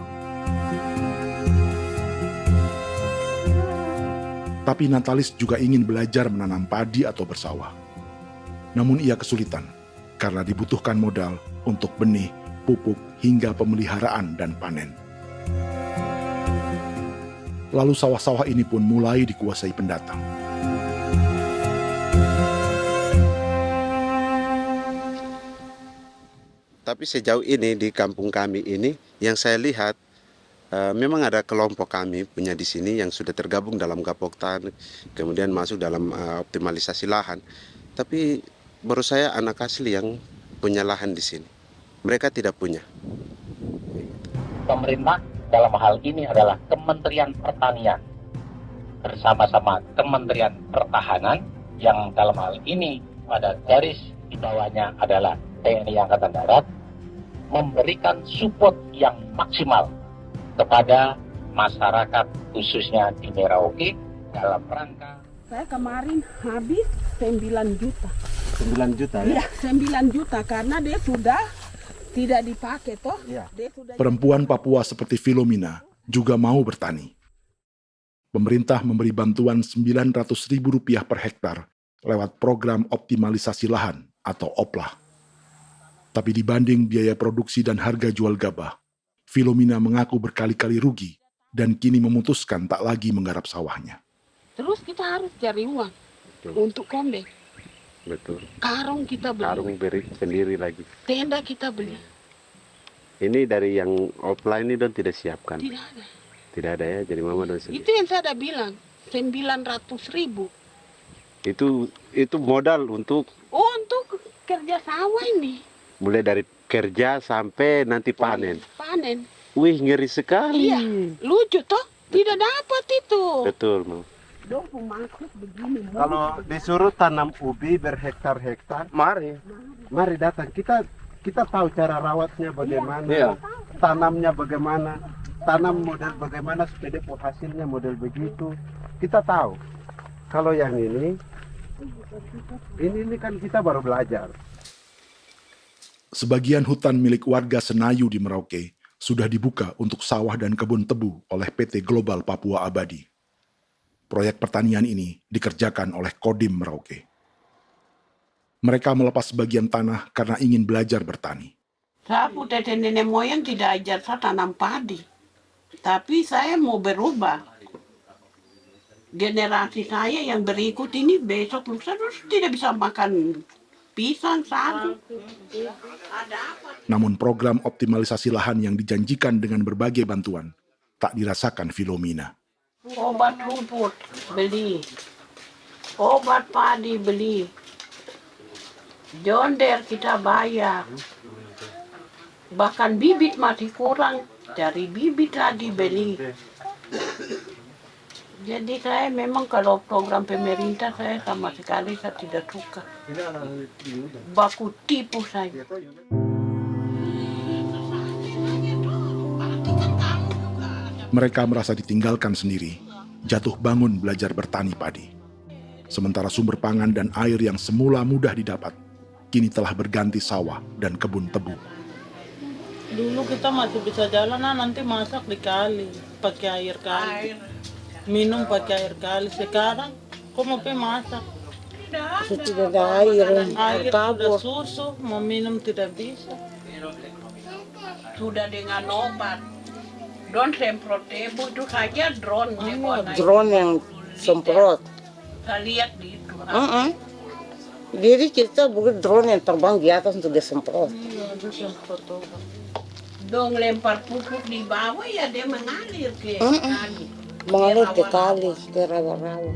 Speaker 2: Tapi Natalis juga ingin belajar menanam padi atau bersawah. Namun ia kesulitan karena dibutuhkan modal untuk benih, pupuk, hingga pemeliharaan dan panen. Lalu sawah-sawah ini pun mulai dikuasai pendatang.
Speaker 19: Tapi sejauh ini di kampung kami ini yang saya lihat memang ada kelompok kami punya di sini yang sudah tergabung dalam Gapoktan, kemudian masuk dalam optimalisasi lahan. Tapi menurut saya anak asli yang punya lahan di sini. Mereka tidak punya.
Speaker 14: Pemerintah dalam hal ini adalah Kementerian Pertanian bersama-sama Kementerian Pertahanan yang dalam hal ini pada garis di bawahnya adalah TNI Angkatan Darat memberikan support yang maksimal kepada masyarakat khususnya di Merauke dalam rangka.
Speaker 20: Saya kemarin habis 9 juta.
Speaker 19: 9 juta
Speaker 20: ya? Iya, 9 juta karena dia sudah tidak dipakai toh.
Speaker 19: Ya.
Speaker 2: Perempuan Papua seperti Filomina juga mau bertani. Pemerintah memberi bantuan Rp900.000 per hektar lewat program optimalisasi lahan atau OPLA. Tapi dibanding biaya produksi dan harga jual gabah, Filomina mengaku berkali-kali rugi dan kini memutuskan tak lagi menggarap sawahnya.
Speaker 20: Terus kita harus cari uang untuk kombe.
Speaker 19: Betul.
Speaker 20: Karung kita beli.
Speaker 19: Karung beri sendiri lagi.
Speaker 20: Tenda kita beli.
Speaker 19: Ini dari yang offline ini don tidak siapkan.
Speaker 20: Tidak ada.
Speaker 19: Tidak ada ya, jadi mama don sendiri.
Speaker 20: Itu yang saya ada bilang, 900.000.
Speaker 19: Itu modal untuk
Speaker 20: kerja sawah ini.
Speaker 19: Mulai dari kerja sampai nanti panen.
Speaker 20: Panen.
Speaker 19: Wih, ngeri sekali.
Speaker 20: Iya, lucu toh? Tidak dapat itu.
Speaker 19: Betul, Mam. Kalau disuruh tanam ubi berhektar-hektar, mari datang. Kita tahu cara rawatnya bagaimana, iya. Tanamnya bagaimana, tanam model bagaimana supaya hasilnya model begitu. Kita tahu. Kalau yang ini kan kita baru belajar.
Speaker 2: Sebagian hutan milik warga Senayu di Merauke sudah dibuka untuk sawah dan kebun tebu oleh PT Global Papua Abadi. Proyek pertanian ini dikerjakan oleh Kodim Merauke. Mereka melepas sebagian tanah karena ingin belajar bertani.
Speaker 20: Saya punya nenek moyang tidak ajar saya tanam padi. Tapi saya mau berubah. Generasi saya yang berikut ini besok lusa tidak bisa makan pisang, sagu.
Speaker 2: Namun program optimalisasi lahan yang dijanjikan dengan berbagai bantuan tak dirasakan Filomina.
Speaker 20: Obat rumput beli, obat padi beli, jonder kita bayar, bahkan bibit masih kurang, cari bibit lagi beli. Jadi saya memang kalau program pemerintah saya sama sekali saya tidak suka. Baku tipu saya.
Speaker 2: Mereka merasa ditinggalkan sendiri, jatuh bangun belajar bertani padi. Sementara sumber pangan dan air yang semula mudah didapat, kini telah berganti sawah dan kebun tebu.
Speaker 21: Dulu kita masih bisa jalan, nanti masak di kali, pakai air kali. Minum pakai air kali. Sekarang, kok mau masak?
Speaker 20: Tidak ada air.
Speaker 21: Air sudah susu, mau minum tidak bisa.
Speaker 20: Sudah dengan obat. Drone semprot debu itu saja drone.
Speaker 11: Drone yang semprot.
Speaker 20: Saya lihat di itu.
Speaker 11: Jadi kita bukan drone yang terbang di atas untuk disemprot.
Speaker 20: Dong lempar pupuk di bawah ya dia mengalir ke kali.
Speaker 11: Mengalir ke kali, ke rawa-rawa.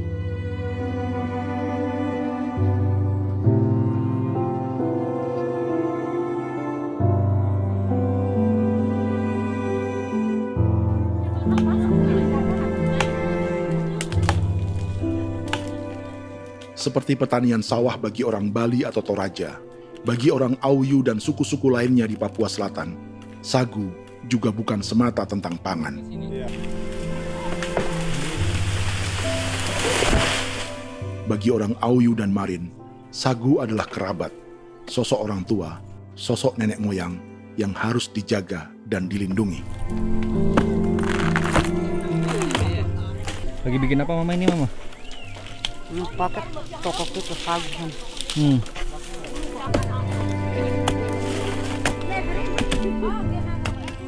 Speaker 2: Seperti pertanian sawah bagi orang Bali atau Toraja, bagi orang Auyu dan suku-suku lainnya di Papua Selatan, sagu juga bukan semata tentang pangan. Bagi orang Auyu dan Marin, sagu adalah kerabat, sosok orang tua, sosok nenek moyang yang harus dijaga dan dilindungi.
Speaker 4: Lagi bikin apa mama ini mama?
Speaker 11: Pakai tokok itu sagu.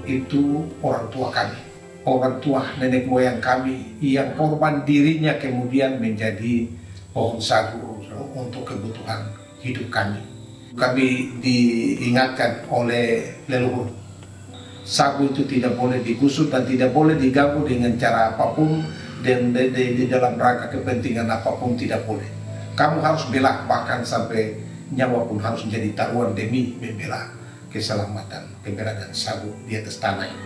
Speaker 22: Itu orang tua kami, orang tua nenek moyang kami yang korban dirinya kemudian menjadi pohon sagu untuk kebutuhan hidup kami. Kami diingatkan oleh leluhur, sagu itu tidak boleh digusur dan tidak boleh diganggu dengan cara apapun, dan di dalam rangka kepentingan apapun tidak boleh. Kamu harus bela, bahkan sampai nyawa pun harus menjadi taruhan demi membela keselamatan keberadaan sagu di atas tanah ini.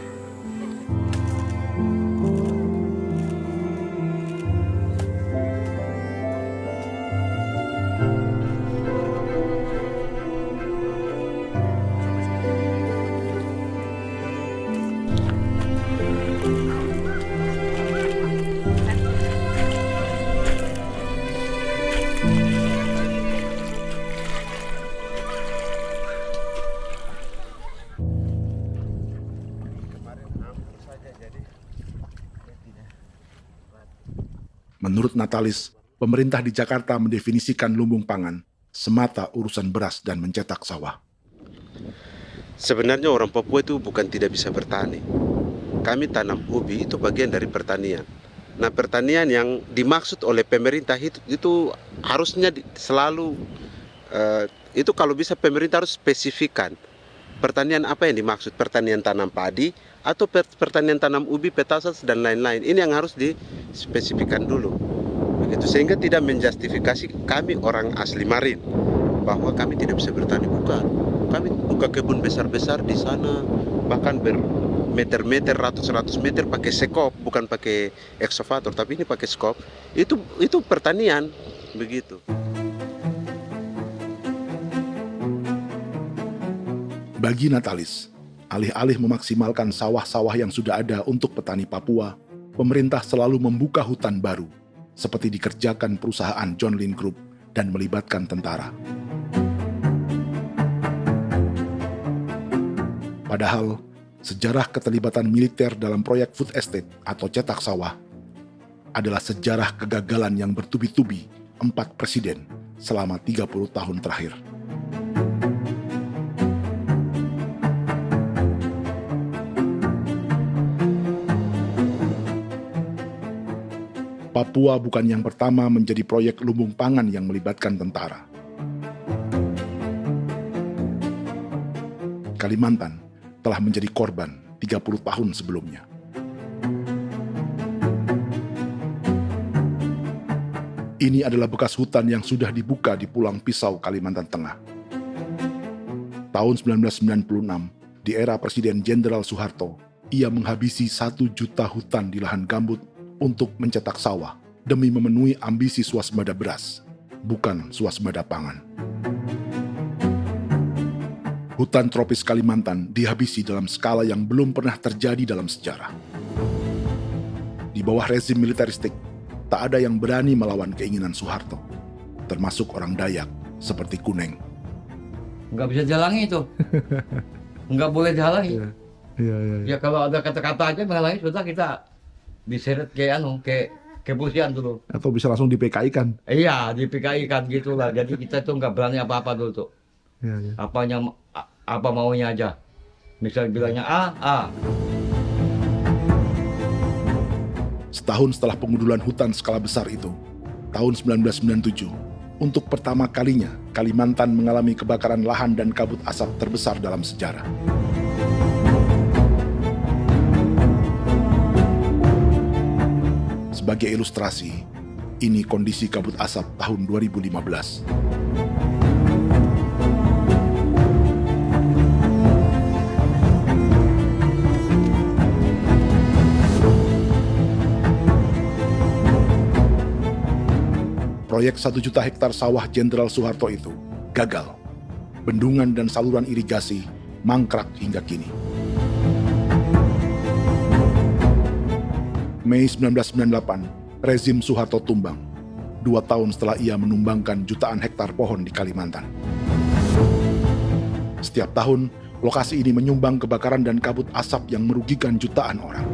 Speaker 2: Menurut Natalis, pemerintah di Jakarta mendefinisikan lumbung pangan semata urusan beras dan mencetak sawah.
Speaker 19: Sebenarnya orang Papua itu bukan tidak bisa bertani. Kami tanam ubi itu bagian dari pertanian. Nah, pertanian yang dimaksud oleh pemerintah itu harusnya selalu, itu kalau bisa pemerintah harus spesifikkan. Pertanian apa yang dimaksud? Pertanian tanam padi atau pertanian tanam ubi, petasan dan lain-lain. Ini yang harus dispesifikkan dulu. Begitu, sehingga tidak menjustifikasi kami orang asli Marin bahwa kami tidak bisa bertani. Bukan. Kami buka kebun besar-besar di sana, bahkan bermeter-meter, ratus-ratus meter pakai sekop, bukan pakai ekskavator, tapi ini pakai skop. Itu pertanian, begitu.
Speaker 2: Bagi Natalis, alih-alih memaksimalkan sawah-sawah yang sudah ada untuk petani Papua, pemerintah selalu membuka hutan baru, seperti dikerjakan perusahaan John Lynn Group dan melibatkan tentara. Padahal, sejarah keterlibatan militer dalam proyek food estate atau cetak sawah adalah sejarah kegagalan yang bertubi-tubi 4 presiden selama 30 tahun terakhir. Papua bukan yang pertama menjadi proyek lumbung pangan yang melibatkan tentara. Kalimantan telah menjadi korban 30 tahun sebelumnya. Ini adalah bekas hutan yang sudah dibuka di Pulang Pisau, Kalimantan Tengah. Tahun 1996, di era Presiden Jenderal Soeharto, ia menghabisi 1 juta hutan di lahan gambut untuk mencetak sawah demi memenuhi ambisi swasembada beras, bukan swasembada pangan. Hutan tropis Kalimantan dihabisi dalam skala yang belum pernah terjadi dalam sejarah. Di bawah rezim militeristik, tak ada yang berani melawan keinginan Soeharto, termasuk orang Dayak seperti Kuneng.
Speaker 23: Nggak bisa dihalangi itu. Nggak boleh dihalangi. Ya kalau ada kata-kata aja menghalangi, sudah kita diseret ke kepolisian dulu.
Speaker 2: Atau bisa langsung di PKI-kan.
Speaker 23: Iya, di PKI-kan gitulah. Jadi kita tuh nggak berani apa-apa dulu tuh.
Speaker 2: Ya.
Speaker 23: Apa maunya aja. Misal bilangnya A.
Speaker 2: Setahun setelah pengundulan hutan skala besar itu, tahun 1997, untuk pertama kalinya Kalimantan mengalami kebakaran lahan dan kabut asap terbesar dalam sejarah. Sebagai ilustrasi, ini kondisi kabut asap tahun 2015. Proyek 1 juta hektar sawah Jenderal Soeharto itu gagal. Bendungan dan saluran irigasi mangkrak hingga kini. Mei 1998, rezim Soeharto tumbang. 2 tahun setelah ia menumbangkan jutaan hektar pohon di Kalimantan. Setiap tahun, lokasi ini menyumbang kebakaran dan kabut asap yang merugikan jutaan orang.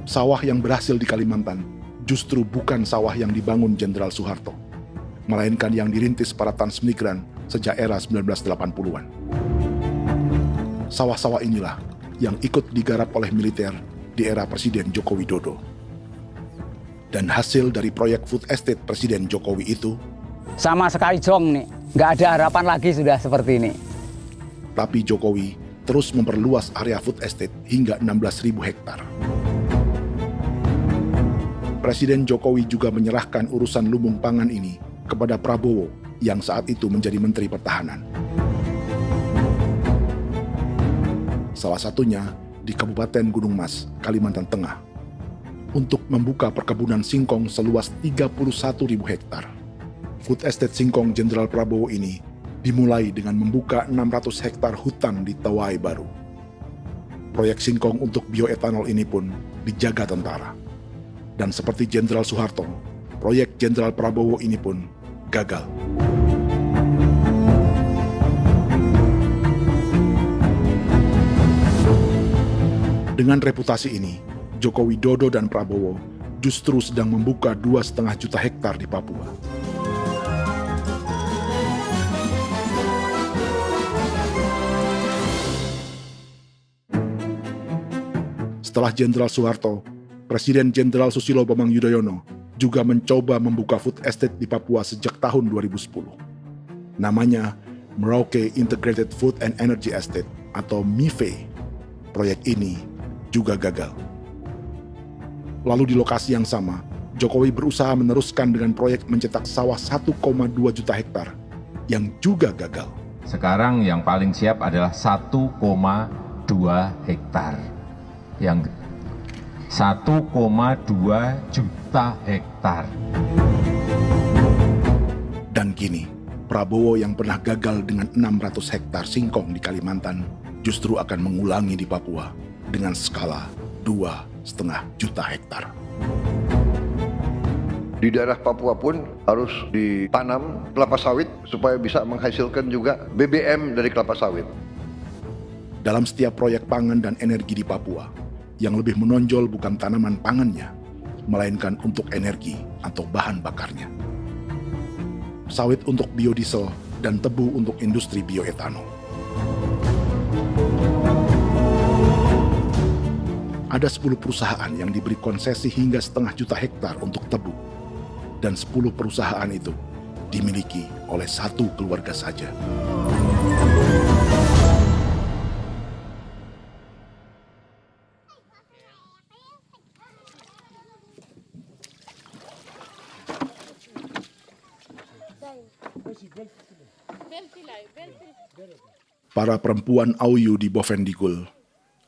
Speaker 2: Sawah yang berhasil di Kalimantan justru bukan sawah yang dibangun Jenderal Soeharto, melainkan yang dirintis para transmigran sejak era 1980-an. Sawah-sawah inilah yang ikut digarap oleh militer di era Presiden Joko Widodo. Dan hasil dari proyek food estate Presiden Jokowi itu
Speaker 4: sama sekali jong nih, nggak ada harapan lagi sudah seperti ini.
Speaker 2: Tapi Jokowi terus memperluas area food estate hingga 16.000 hektar. Presiden Jokowi juga menyerahkan urusan lumbung pangan ini kepada Prabowo yang saat itu menjadi Menteri Pertahanan. Salah satunya di Kabupaten Gunung Mas, Kalimantan Tengah, untuk membuka perkebunan singkong seluas 31.000 hektar. Food Estate Singkong Jenderal Prabowo ini dimulai dengan membuka 600 hektar hutan di Tawai Baru. Proyek singkong untuk bioetanol ini pun dijaga tentara. Dan seperti Jenderal Soeharto, proyek Jenderal Prabowo ini pun gagal. Dengan reputasi ini, Joko Widodo dan Prabowo justru sedang membuka 2,5 juta hektar di Papua. Setelah Jenderal Soeharto, Presiden Jenderal Susilo Bambang Yudhoyono juga mencoba membuka food estate di Papua sejak tahun 2010. Namanya Merauke Integrated Food and Energy Estate atau MIFE. Proyek ini juga gagal. Lalu di lokasi yang sama, Jokowi berusaha meneruskan dengan proyek mencetak sawah 1,2 juta hektar yang juga gagal.
Speaker 5: Sekarang yang paling siap adalah 1,2 hektar. Yang 1,2 juta hektar.
Speaker 2: Dan kini, Prabowo yang pernah gagal dengan 600 hektar singkong di Kalimantan justru akan mengulangi di Papua dengan skala 2,5 juta hektar.
Speaker 6: Di daerah Papua pun harus ditanam kelapa sawit supaya bisa menghasilkan juga BBM dari kelapa sawit.
Speaker 2: Dalam setiap proyek pangan dan energi di Papua, yang lebih menonjol bukan tanaman pangannya, melainkan untuk energi atau bahan bakarnya. Sawit untuk biodiesel dan tebu untuk industri bioetanol. Ada 10 perusahaan yang diberi konsesi hingga 0,5 juta hektar untuk tebu. Dan 10 perusahaan itu dimiliki oleh 1 keluarga saja. Para perempuan Auyu di Bovendigul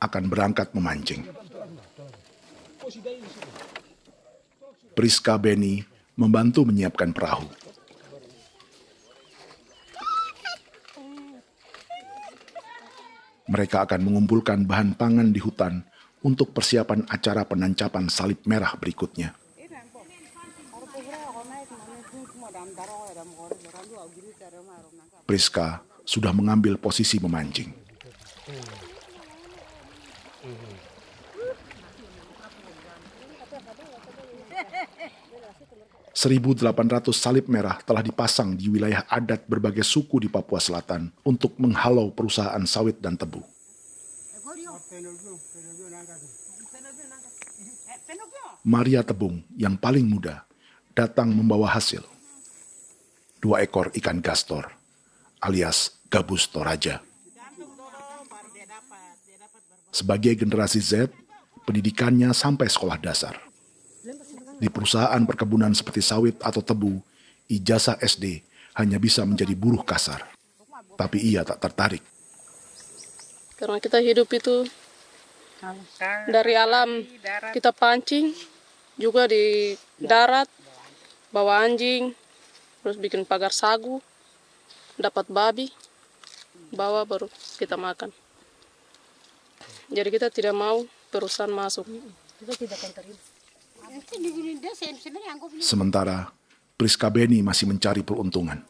Speaker 2: akan berangkat memancing. Priska Beni membantu menyiapkan perahu. Mereka akan mengumpulkan bahan pangan di hutan untuk persiapan acara penancapan salib merah berikutnya. Priska sudah mengambil posisi memancing. 1.800 salib merah telah dipasang di wilayah adat berbagai suku di Papua Selatan untuk menghalau perusahaan sawit dan tebu. Maria Tebung yang paling muda datang membawa hasil. 2 ekor ikan gastor alias gabus toraja. Sebagai generasi Z, pendidikannya sampai sekolah dasar. Di perusahaan perkebunan seperti sawit atau tebu, ijazah SD hanya bisa menjadi buruh kasar. Tapi ia tak tertarik.
Speaker 16: Karena kita hidup itu dari alam, kita pancing, juga di darat, bawa anjing, terus bikin pagar sagu, dapat babi, bawa baru kita makan. Jadi kita tidak mau perusahaan masuk.
Speaker 2: Sementara Priska Beni masih mencari peruntungan.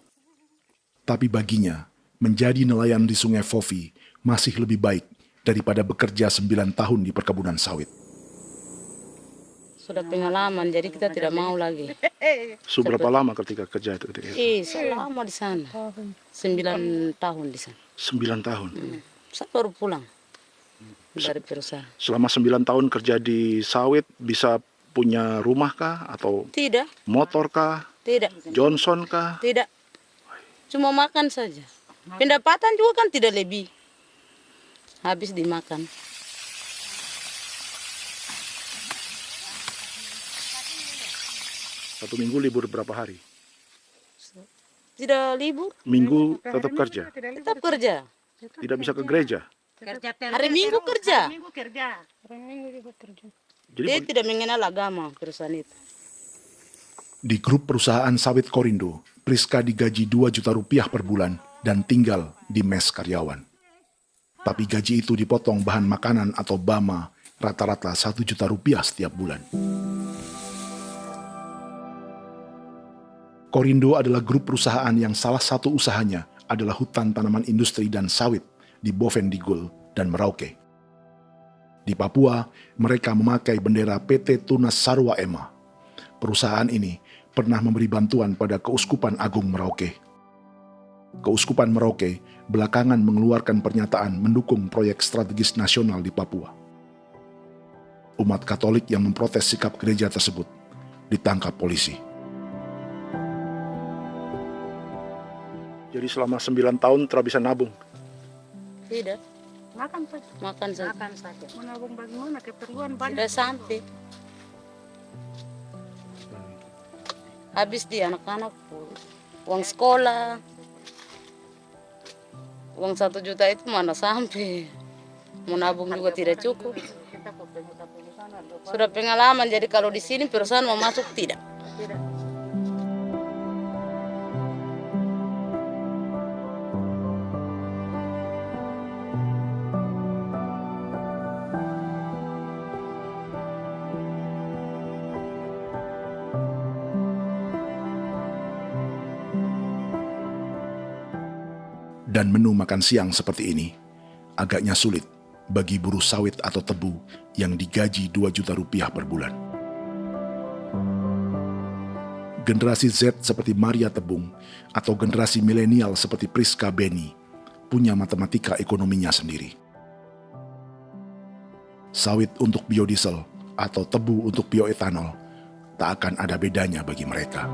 Speaker 2: Tapi baginya, menjadi nelayan di Sungai Fofi masih lebih baik daripada bekerja 9 tahun di perkebunan sawit.
Speaker 11: Sudah pengalaman, jadi kita tidak mau lagi.
Speaker 2: Seberapa lama ketika kerja itu?
Speaker 11: Selama di sana. 9 tahun di sana.
Speaker 2: 9 tahun?
Speaker 11: Saya baru pulang dari perusahaan.
Speaker 2: Selama 9 tahun kerja di sawit, bisa punya rumah kah? Atau
Speaker 11: Tidak.
Speaker 2: motor kah?
Speaker 11: Tidak.
Speaker 2: Johnson kah?
Speaker 11: Tidak. Cuma makan saja. Pendapatan juga kan tidak lebih. Habis dimakan.
Speaker 2: Satu minggu libur berapa hari?
Speaker 11: Tidak libur.
Speaker 2: Minggu tetap kerja?
Speaker 11: Tetap kerja.
Speaker 2: Tidak bisa ke gereja?
Speaker 11: Hari Minggu kerja.
Speaker 15: Hari Minggu juga kerja.
Speaker 11: Dia tidak mengenal agama perusahaan itu.
Speaker 2: Di grup perusahaan sawit Korindo, Priska digaji 2 juta rupiah per bulan dan tinggal di mes karyawan. Tapi gaji itu dipotong bahan makanan atau BAMA rata-rata 1 juta rupiah setiap bulan. Korindo adalah grup perusahaan yang salah satu usahanya adalah hutan tanaman industri dan sawit di Bovendigul dan Merauke. Di Papua, mereka memakai bendera PT Tunas Sarwa Ema. Perusahaan ini pernah memberi bantuan pada Keuskupan Agung Merauke. Keuskupan Merauke belakangan mengeluarkan pernyataan mendukung proyek strategis nasional di Papua. Umat Katolik yang memprotes sikap gereja tersebut ditangkap polisi. Jadi selama 9 tahun tidak bisa nabung?
Speaker 11: Tidak.
Speaker 15: Makan saja.
Speaker 11: Makan saja.
Speaker 15: Makan saja. Menabung bagaimana? Keperluan banyak.
Speaker 11: Sudah sampai. Habis di anak-anak uang sekolah. Uang 1 juta itu mana sampai. Mau nabung juga tidak cukup. Sudah pengalaman, jadi kalau di sini perusahaan mau masuk tidak.
Speaker 2: Dan menu makan siang seperti ini agaknya sulit bagi buruh sawit atau tebu yang digaji 2 juta rupiah per bulan. Generasi Z seperti Maria Tebung atau generasi milenial seperti Priska Beni punya matematika ekonominya sendiri. Sawit untuk biodiesel atau tebu untuk bioetanol tak akan ada bedanya bagi mereka.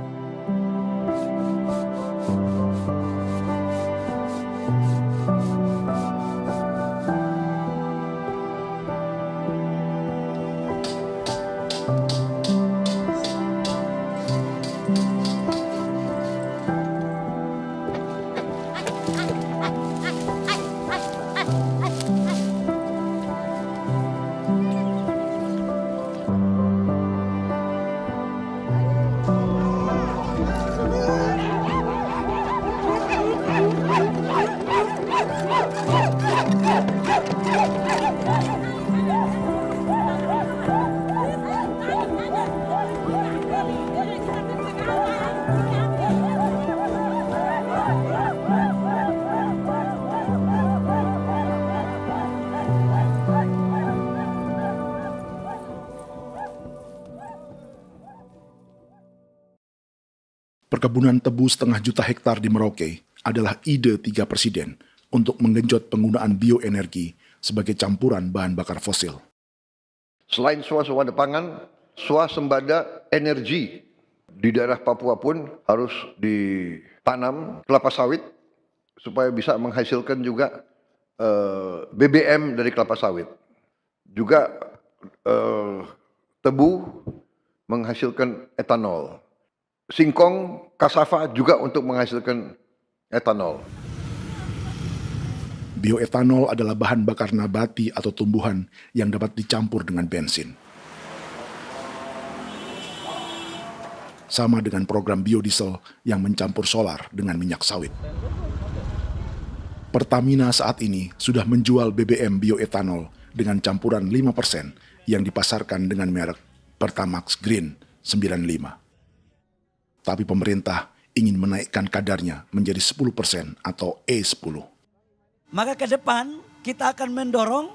Speaker 2: Perkebunan tebu 1,5 juta hektar di Merauke adalah ide 3 presiden untuk menggenjot penggunaan bioenergi sebagai campuran bahan bakar fosil.
Speaker 6: Selain swasembada pangan, swasembada energi. Di daerah Papua pun harus ditanam kelapa sawit supaya bisa menghasilkan juga BBM dari kelapa sawit. Juga tebu menghasilkan etanol. Singkong, kasava juga untuk menghasilkan etanol.
Speaker 2: Bioetanol adalah bahan bakar nabati atau tumbuhan yang dapat dicampur dengan bensin. Sama dengan program biodiesel yang mencampur solar dengan minyak sawit. Pertamina saat ini sudah menjual BBM bioetanol dengan campuran 5% yang dipasarkan dengan merek Pertamax Green 95. Tapi pemerintah ingin menaikkan kadarnya menjadi 10% atau E10.
Speaker 7: Maka ke depan kita akan mendorong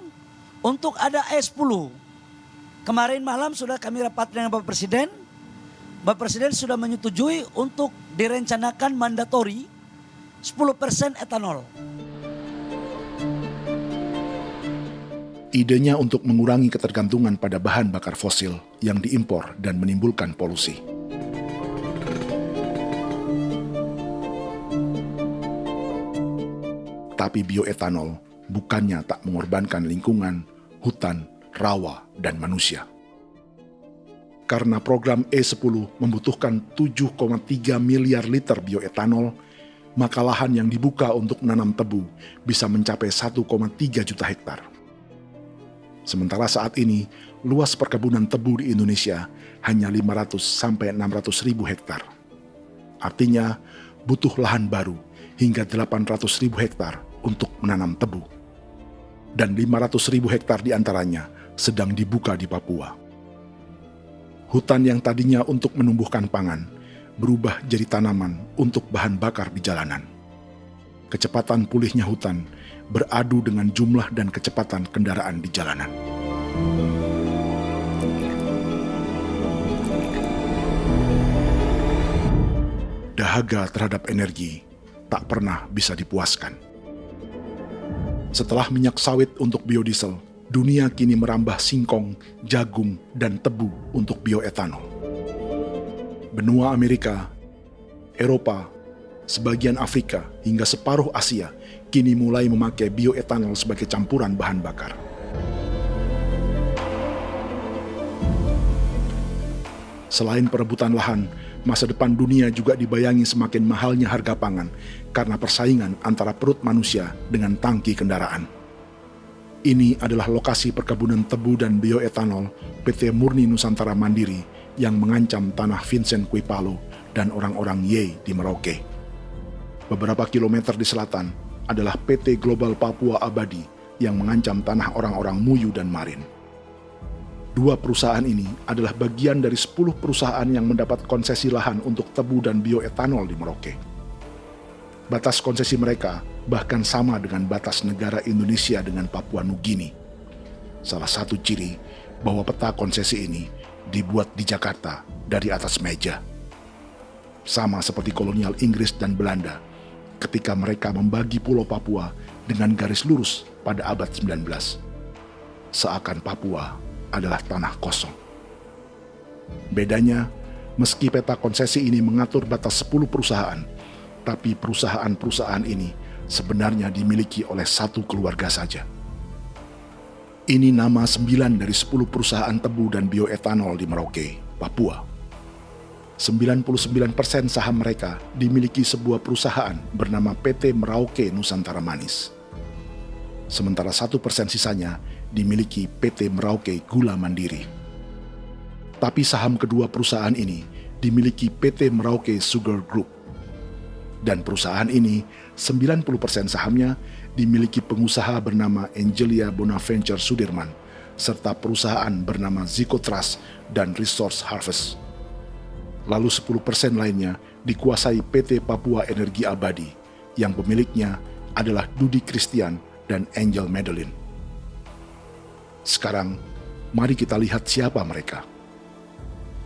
Speaker 7: untuk ada E10. Kemarin malam sudah kami rapat dengan Bapak Presiden. Bapak Presiden sudah menyetujui untuk direncanakan mandatori 10% etanol.
Speaker 2: Idenya untuk mengurangi ketergantungan pada bahan bakar fosil yang diimpor dan menimbulkan polusi. Tapi bioetanol bukannya tak mengorbankan lingkungan, hutan, rawa, dan manusia. Karena program E10 membutuhkan 7,3 miliar liter bioetanol, maka lahan yang dibuka untuk menanam tebu bisa mencapai 1,3 juta hektar. Sementara saat ini, luas perkebunan tebu di Indonesia hanya 500 sampai 600 ribu hektar. Artinya, butuh lahan baru hingga 800 ribu hektar untuk menanam tebu. Dan 500 ribu hektar diantaranya sedang dibuka di Papua. Hutan yang tadinya untuk menumbuhkan pangan berubah jadi tanaman untuk bahan bakar di jalanan. Kecepatan pulihnya hutan beradu dengan jumlah dan kecepatan kendaraan di jalanan. Dahaga terhadap energi tak pernah bisa dipuaskan. Setelah minyak sawit untuk biodiesel, dunia kini merambah singkong, jagung, dan tebu untuk bioetanol. Benua Amerika, Eropa, sebagian Afrika, hingga separuh Asia kini mulai memakai bioetanol sebagai campuran bahan bakar. Selain perebutan lahan, masa depan dunia juga dibayangi semakin mahalnya harga pangan karena persaingan antara perut manusia dengan tangki kendaraan. Ini adalah lokasi perkebunan tebu dan bioetanol PT Murni Nusantara Mandiri yang mengancam tanah Vincent Quipalo dan orang-orang Ye di Merauke. Beberapa kilometer di selatan adalah PT Global Papua Abadi yang mengancam tanah orang-orang Muyu dan Marin. Dua perusahaan ini adalah bagian dari 10 perusahaan yang mendapat konsesi lahan untuk tebu dan bioetanol di Merauke. Batas konsesi mereka bahkan sama dengan batas negara Indonesia dengan Papua Nugini. Salah satu ciri bahwa peta konsesi ini dibuat di Jakarta dari atas meja. Sama seperti kolonial Inggris dan Belanda ketika mereka membagi Pulau Papua dengan garis lurus pada abad 19. Seakan Papua adalah tanah kosong. Bedanya, meski peta konsesi ini mengatur batas 10 perusahaan, tapi perusahaan-perusahaan ini sebenarnya dimiliki oleh satu keluarga saja. Ini nama 9 dari 10 perusahaan tebu dan bioetanol di Merauke, Papua. 99% saham mereka dimiliki sebuah perusahaan bernama PT Merauke Nusantara Manis. Sementara 1% sisanya dimiliki PT Merauke Gula Mandiri. Tapi saham kedua perusahaan ini dimiliki PT Merauke Sugar Group. Dan perusahaan ini, 90% sahamnya dimiliki pengusaha bernama Angelia Bonaventure Sudirman, serta perusahaan bernama Zico Trust dan Resource Harvest. Lalu 10% lainnya dikuasai PT Papua Energi Abadi, yang pemiliknya adalah Dudi Christian dan Angel Madeline. Sekarang, mari kita lihat siapa mereka.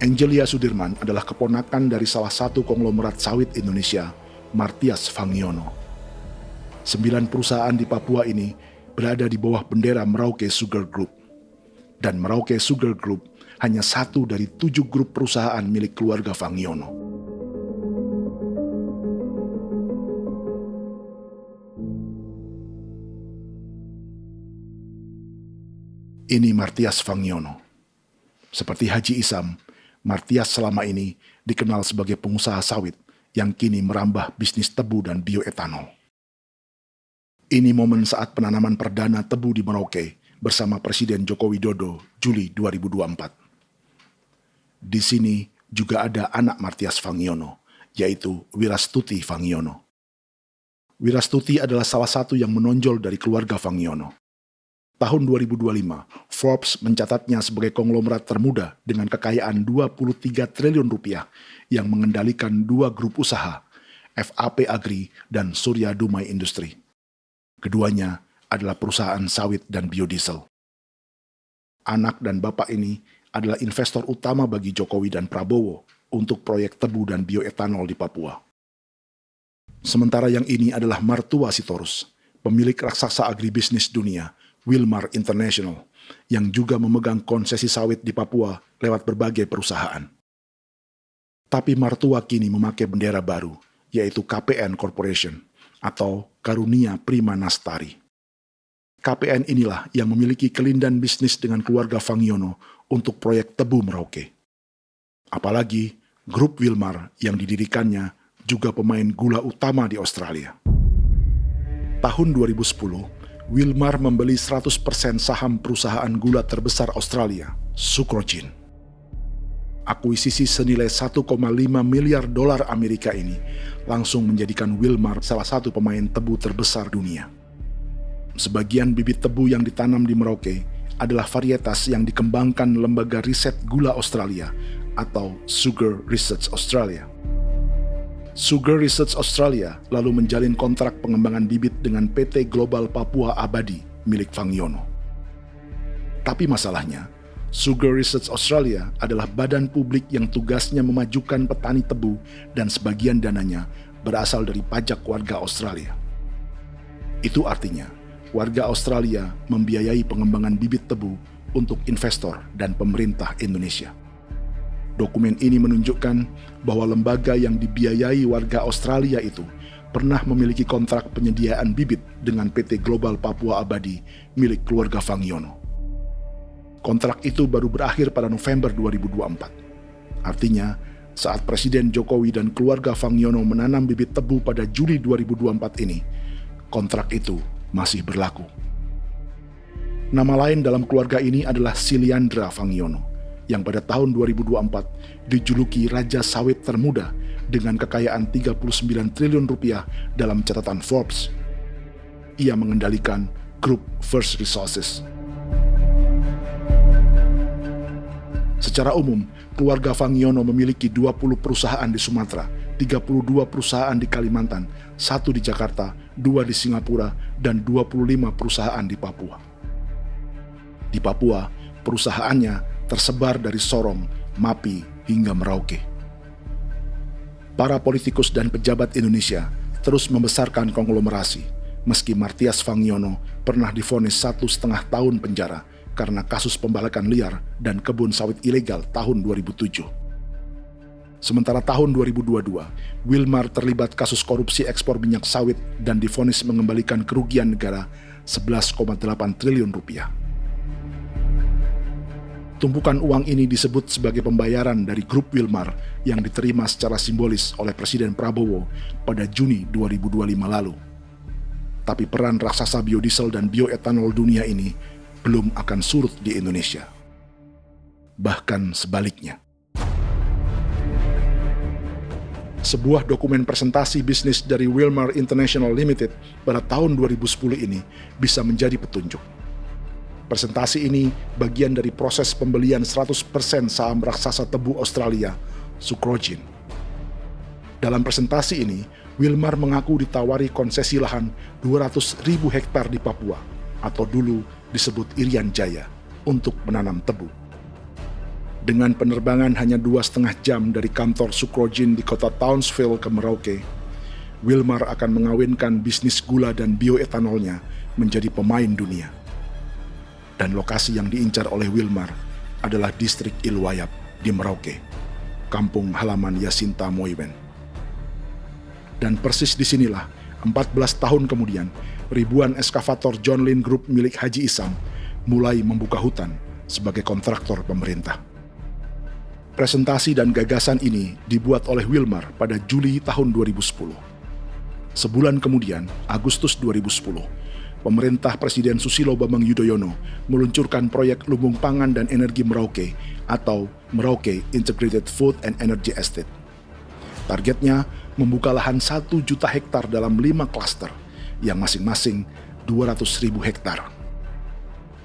Speaker 2: Angelia Sudirman adalah keponakan dari salah satu konglomerat sawit Indonesia, Martias Fangiono. 9 perusahaan di Papua ini berada di bawah bendera Merauke Sugar Group. Dan Merauke Sugar Group hanya satu dari 7 grup perusahaan milik keluarga Fangiono. Ini Martias Fangiono. Seperti Haji Isam, Martias selama ini dikenal sebagai pengusaha sawit yang kini merambah bisnis tebu dan bioetanol. Ini momen saat penanaman perdana tebu di Merauke bersama Presiden Joko Widodo Juli 2024. Di sini juga ada anak Martias Fangiono, yaitu Wirastuti Fangiono. Wirastuti adalah salah satu yang menonjol dari keluarga Fangiono. Tahun 2025, Forbes mencatatnya sebagai konglomerat termuda dengan kekayaan 23 triliun rupiah yang mengendalikan 2 grup usaha, FAP Agri dan Surya Dumai Industri. Keduanya adalah perusahaan sawit dan biodiesel. Anak dan bapak ini adalah investor utama bagi Jokowi dan Prabowo untuk proyek tebu dan bioetanol di Papua. Sementara yang ini adalah Martua Sitorus, pemilik raksasa agribisnis dunia, Wilmar International, yang juga memegang konsesi sawit di Papua lewat berbagai perusahaan. Tapi Martua kini memakai bendera baru, yaitu KPN Corporation, atau Karunia Prima Nastari. KPN inilah yang memiliki kelindan bisnis dengan keluarga Fangiono untuk proyek tebu Merauke. Apalagi grup Wilmar yang didirikannya juga pemain gula utama di Australia. Tahun 2010, Wilmar membeli 100% saham perusahaan gula terbesar Australia, Sucrogen. Akuisisi senilai 1,5 miliar dolar Amerika ini langsung menjadikan Wilmar salah satu pemain tebu terbesar dunia. Sebagian bibit tebu yang ditanam di Merauke adalah varietas yang dikembangkan Lembaga Riset Gula Australia atau Sugar Research Australia. Sugar Research Australia lalu menjalin kontrak pengembangan bibit dengan PT Global Papua Abadi milik Fangiono. Tapi masalahnya, Sugar Research Australia adalah badan publik yang tugasnya memajukan petani tebu dan sebagian dananya berasal dari pajak warga Australia. Itu artinya, warga Australia membiayai pengembangan bibit tebu untuk investor dan pemerintah Indonesia. Dokumen ini menunjukkan bahwa lembaga yang dibiayai warga Australia itu pernah memiliki kontrak penyediaan bibit dengan PT Global Papua Abadi milik keluarga Fangiono. Kontrak itu baru berakhir pada November 2024. Artinya, saat Presiden Jokowi dan keluarga Fangiono menanam bibit tebu pada Juli 2024 ini, kontrak itu masih berlaku. Nama lain dalam keluarga ini adalah Siliandra Fangiono, yang pada tahun 2024 dijuluki Raja Sawit Termuda dengan kekayaan 39 triliun rupiah dalam catatan Forbes. Ia mengendalikan grup First Resources. Secara umum, keluarga Fangiono memiliki 20 perusahaan di Sumatera, 32 perusahaan di Kalimantan, 1 di Jakarta, 2 di Singapura, dan 25 perusahaan di Papua. Di Papua, perusahaannya tersebar dari Sorong, Mapi, hingga Merauke. Para politikus dan pejabat Indonesia terus membesarkan konglomerasi, meski Martias Fangiono pernah divonis 1,5 tahun penjara karena kasus pembalakan liar dan kebun sawit ilegal tahun 2007. Sementara tahun 2022, Wilmar terlibat kasus korupsi ekspor minyak sawit dan divonis mengembalikan kerugian negara 11,8 triliun rupiah. Tumpukan uang ini disebut sebagai pembayaran dari grup Wilmar yang diterima secara simbolis oleh Presiden Prabowo pada Juni 2025 lalu. Tapi peran raksasa biodiesel dan bioetanol dunia ini belum akan surut di Indonesia. Bahkan sebaliknya. Sebuah dokumen presentasi bisnis dari Wilmar International Limited pada tahun 2010 ini bisa menjadi petunjuk. Presentasi ini bagian dari proses pembelian 100% saham raksasa tebu Australia, Sucrogen. Dalam presentasi ini, Wilmar mengaku ditawari konsesi lahan 200.000 hektar di Papua, atau dulu disebut Irian Jaya, untuk menanam tebu. Dengan penerbangan hanya 2,5 jam dari kantor Sucrogen di kota Townsville ke Merauke, Wilmar akan mengawinkan bisnis gula dan bioetanolnya menjadi pemain dunia. Dan lokasi yang diincar oleh Wilmar adalah distrik Ilwayap di Merauke, kampung halaman Yasinta Moiwen. Dan persis disinilah 14 tahun kemudian ribuan eskavator John Lynn Group milik Haji Isam mulai membuka hutan sebagai kontraktor pemerintah. Presentasi dan gagasan ini dibuat oleh Wilmar pada Juli tahun 2010. Sebulan kemudian, Agustus 2010, pemerintah Presiden Susilo Bambang Yudhoyono meluncurkan proyek Lumbung Pangan dan Energi Merauke atau Merauke Integrated Food and Energy Estate. Targetnya membuka lahan 1 juta hektar dalam 5 klaster yang masing-masing 200.000 hektar.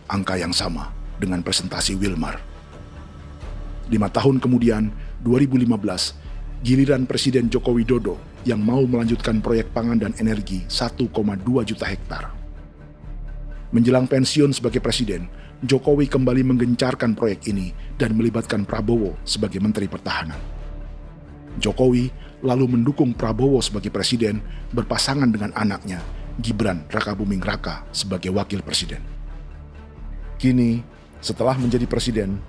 Speaker 2: Angka yang sama dengan presentasi Wilmar. 5 tahun kemudian, 2015, giliran Presiden Joko Widodo yang mau melanjutkan proyek pangan dan energi 1,2 juta hektar. Menjelang pensiun sebagai presiden, Jokowi kembali menggencarkan proyek ini dan melibatkan Prabowo sebagai Menteri Pertahanan. Jokowi lalu mendukung Prabowo sebagai presiden berpasangan dengan anaknya, Gibran Rakabuming Raka sebagai wakil presiden. Kini, setelah menjadi presiden,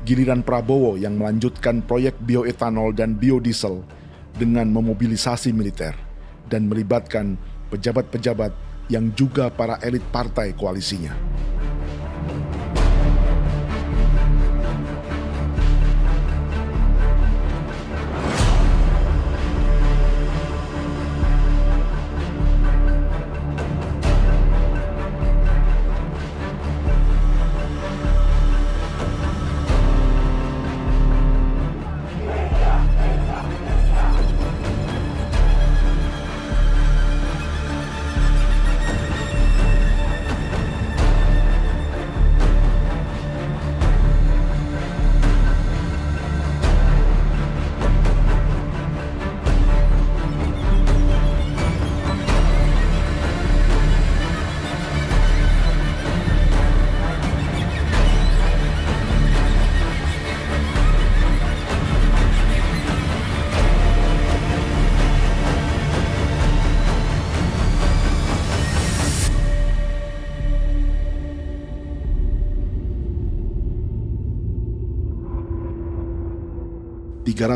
Speaker 2: giliran Prabowo yang melanjutkan proyek bioetanol dan biodiesel dengan memobilisasi militer dan melibatkan pejabat-pejabat yang juga para elit partai koalisinya.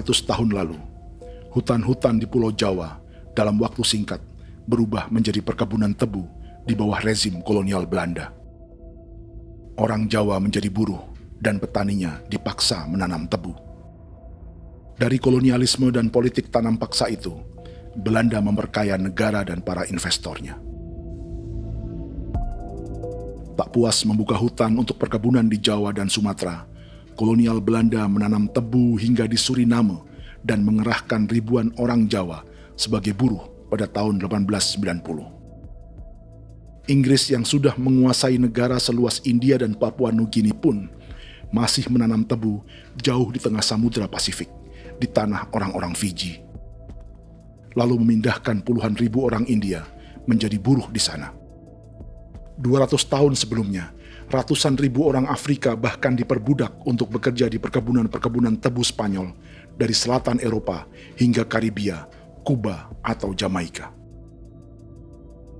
Speaker 2: Tahun lalu, hutan-hutan di Pulau Jawa dalam waktu singkat berubah menjadi perkebunan tebu di bawah rezim kolonial Belanda. Orang Jawa menjadi buruh dan petaninya dipaksa menanam tebu. Dari kolonialisme dan politik tanam paksa itu, Belanda memperkaya negara dan para investornya. Tak puas membuka hutan untuk perkebunan di Jawa dan Sumatera, kolonial Belanda menanam tebu hingga di Suriname dan mengerahkan ribuan orang Jawa sebagai buruh pada tahun 1890. Inggris yang sudah menguasai negara seluas India dan Papua Nugini pun masih menanam tebu jauh di tengah Samudra Pasifik, di tanah orang-orang Fiji. Lalu memindahkan puluhan ribu orang India menjadi buruh di sana. 200 tahun sebelumnya, ratusan ribu orang Afrika bahkan diperbudak untuk bekerja di perkebunan-perkebunan tebu Spanyol dari selatan Eropa hingga Karibia, Kuba, atau Jamaika.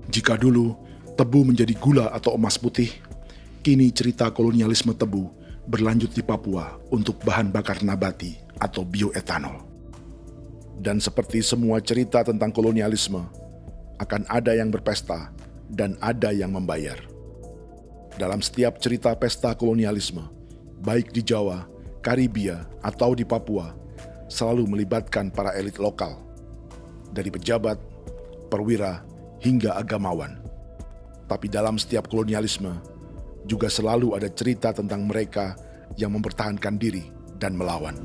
Speaker 2: Jika dulu tebu menjadi gula atau emas putih, kini cerita kolonialisme tebu berlanjut di Papua untuk bahan bakar nabati atau bioetanol. Dan seperti semua cerita tentang kolonialisme, akan ada yang berpesta dan ada yang membayar. Dalam setiap cerita pesta kolonialisme, baik di Jawa, Karibia, atau di Papua, selalu melibatkan para elit lokal, dari pejabat, perwira, hingga agamawan. Tapi dalam setiap kolonialisme, juga selalu ada cerita tentang mereka yang mempertahankan diri dan melawan.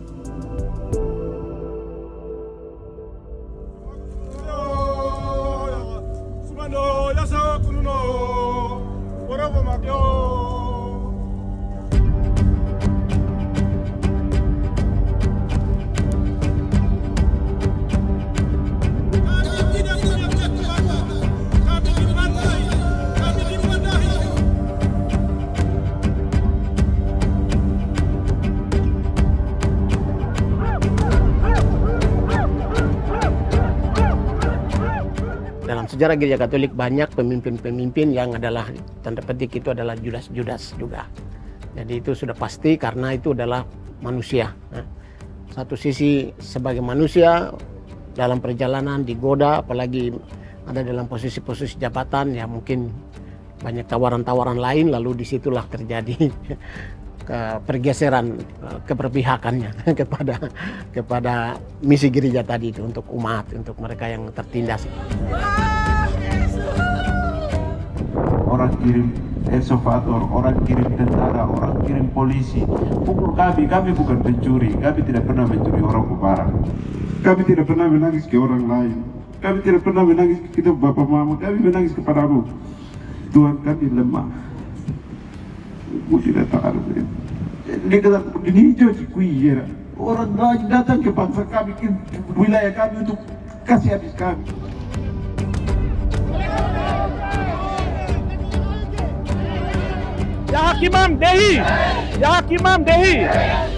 Speaker 9: Dalam sejarah Gereja Katolik banyak pemimpin-pemimpin yang adalah tanda petik itu adalah Judas-Judas juga. Jadi itu sudah pasti karena itu adalah manusia. Satu sisi sebagai manusia dalam perjalanan digoda, apalagi ada dalam posisi-posisi jabatan, ya mungkin banyak tawaran-tawaran lain, lalu disitulah terjadi pergeseran keberpihakannya kepada misi gereja tadi itu untuk umat, untuk mereka yang tertindas.
Speaker 10: Orang kirim eksavator, orang kirim tentara, orang kirim polisi. Pukul kami bukan pencuri, kami tidak pernah mencuri orang barang. Kami tidak pernah menangis ke orang lain. Kami tidak pernah menangis ke kita bapak mama, kami menangis kepadamu. Tuhan kami lemah. Aku tidak tahu. Dia kata, ini hijau cikui. Orang lain datang ke bangsa kami, ke wilayah kami untuk kasih habis kami.
Speaker 8: Ya Hakimam Dehi, Ya Hakimam Dehi,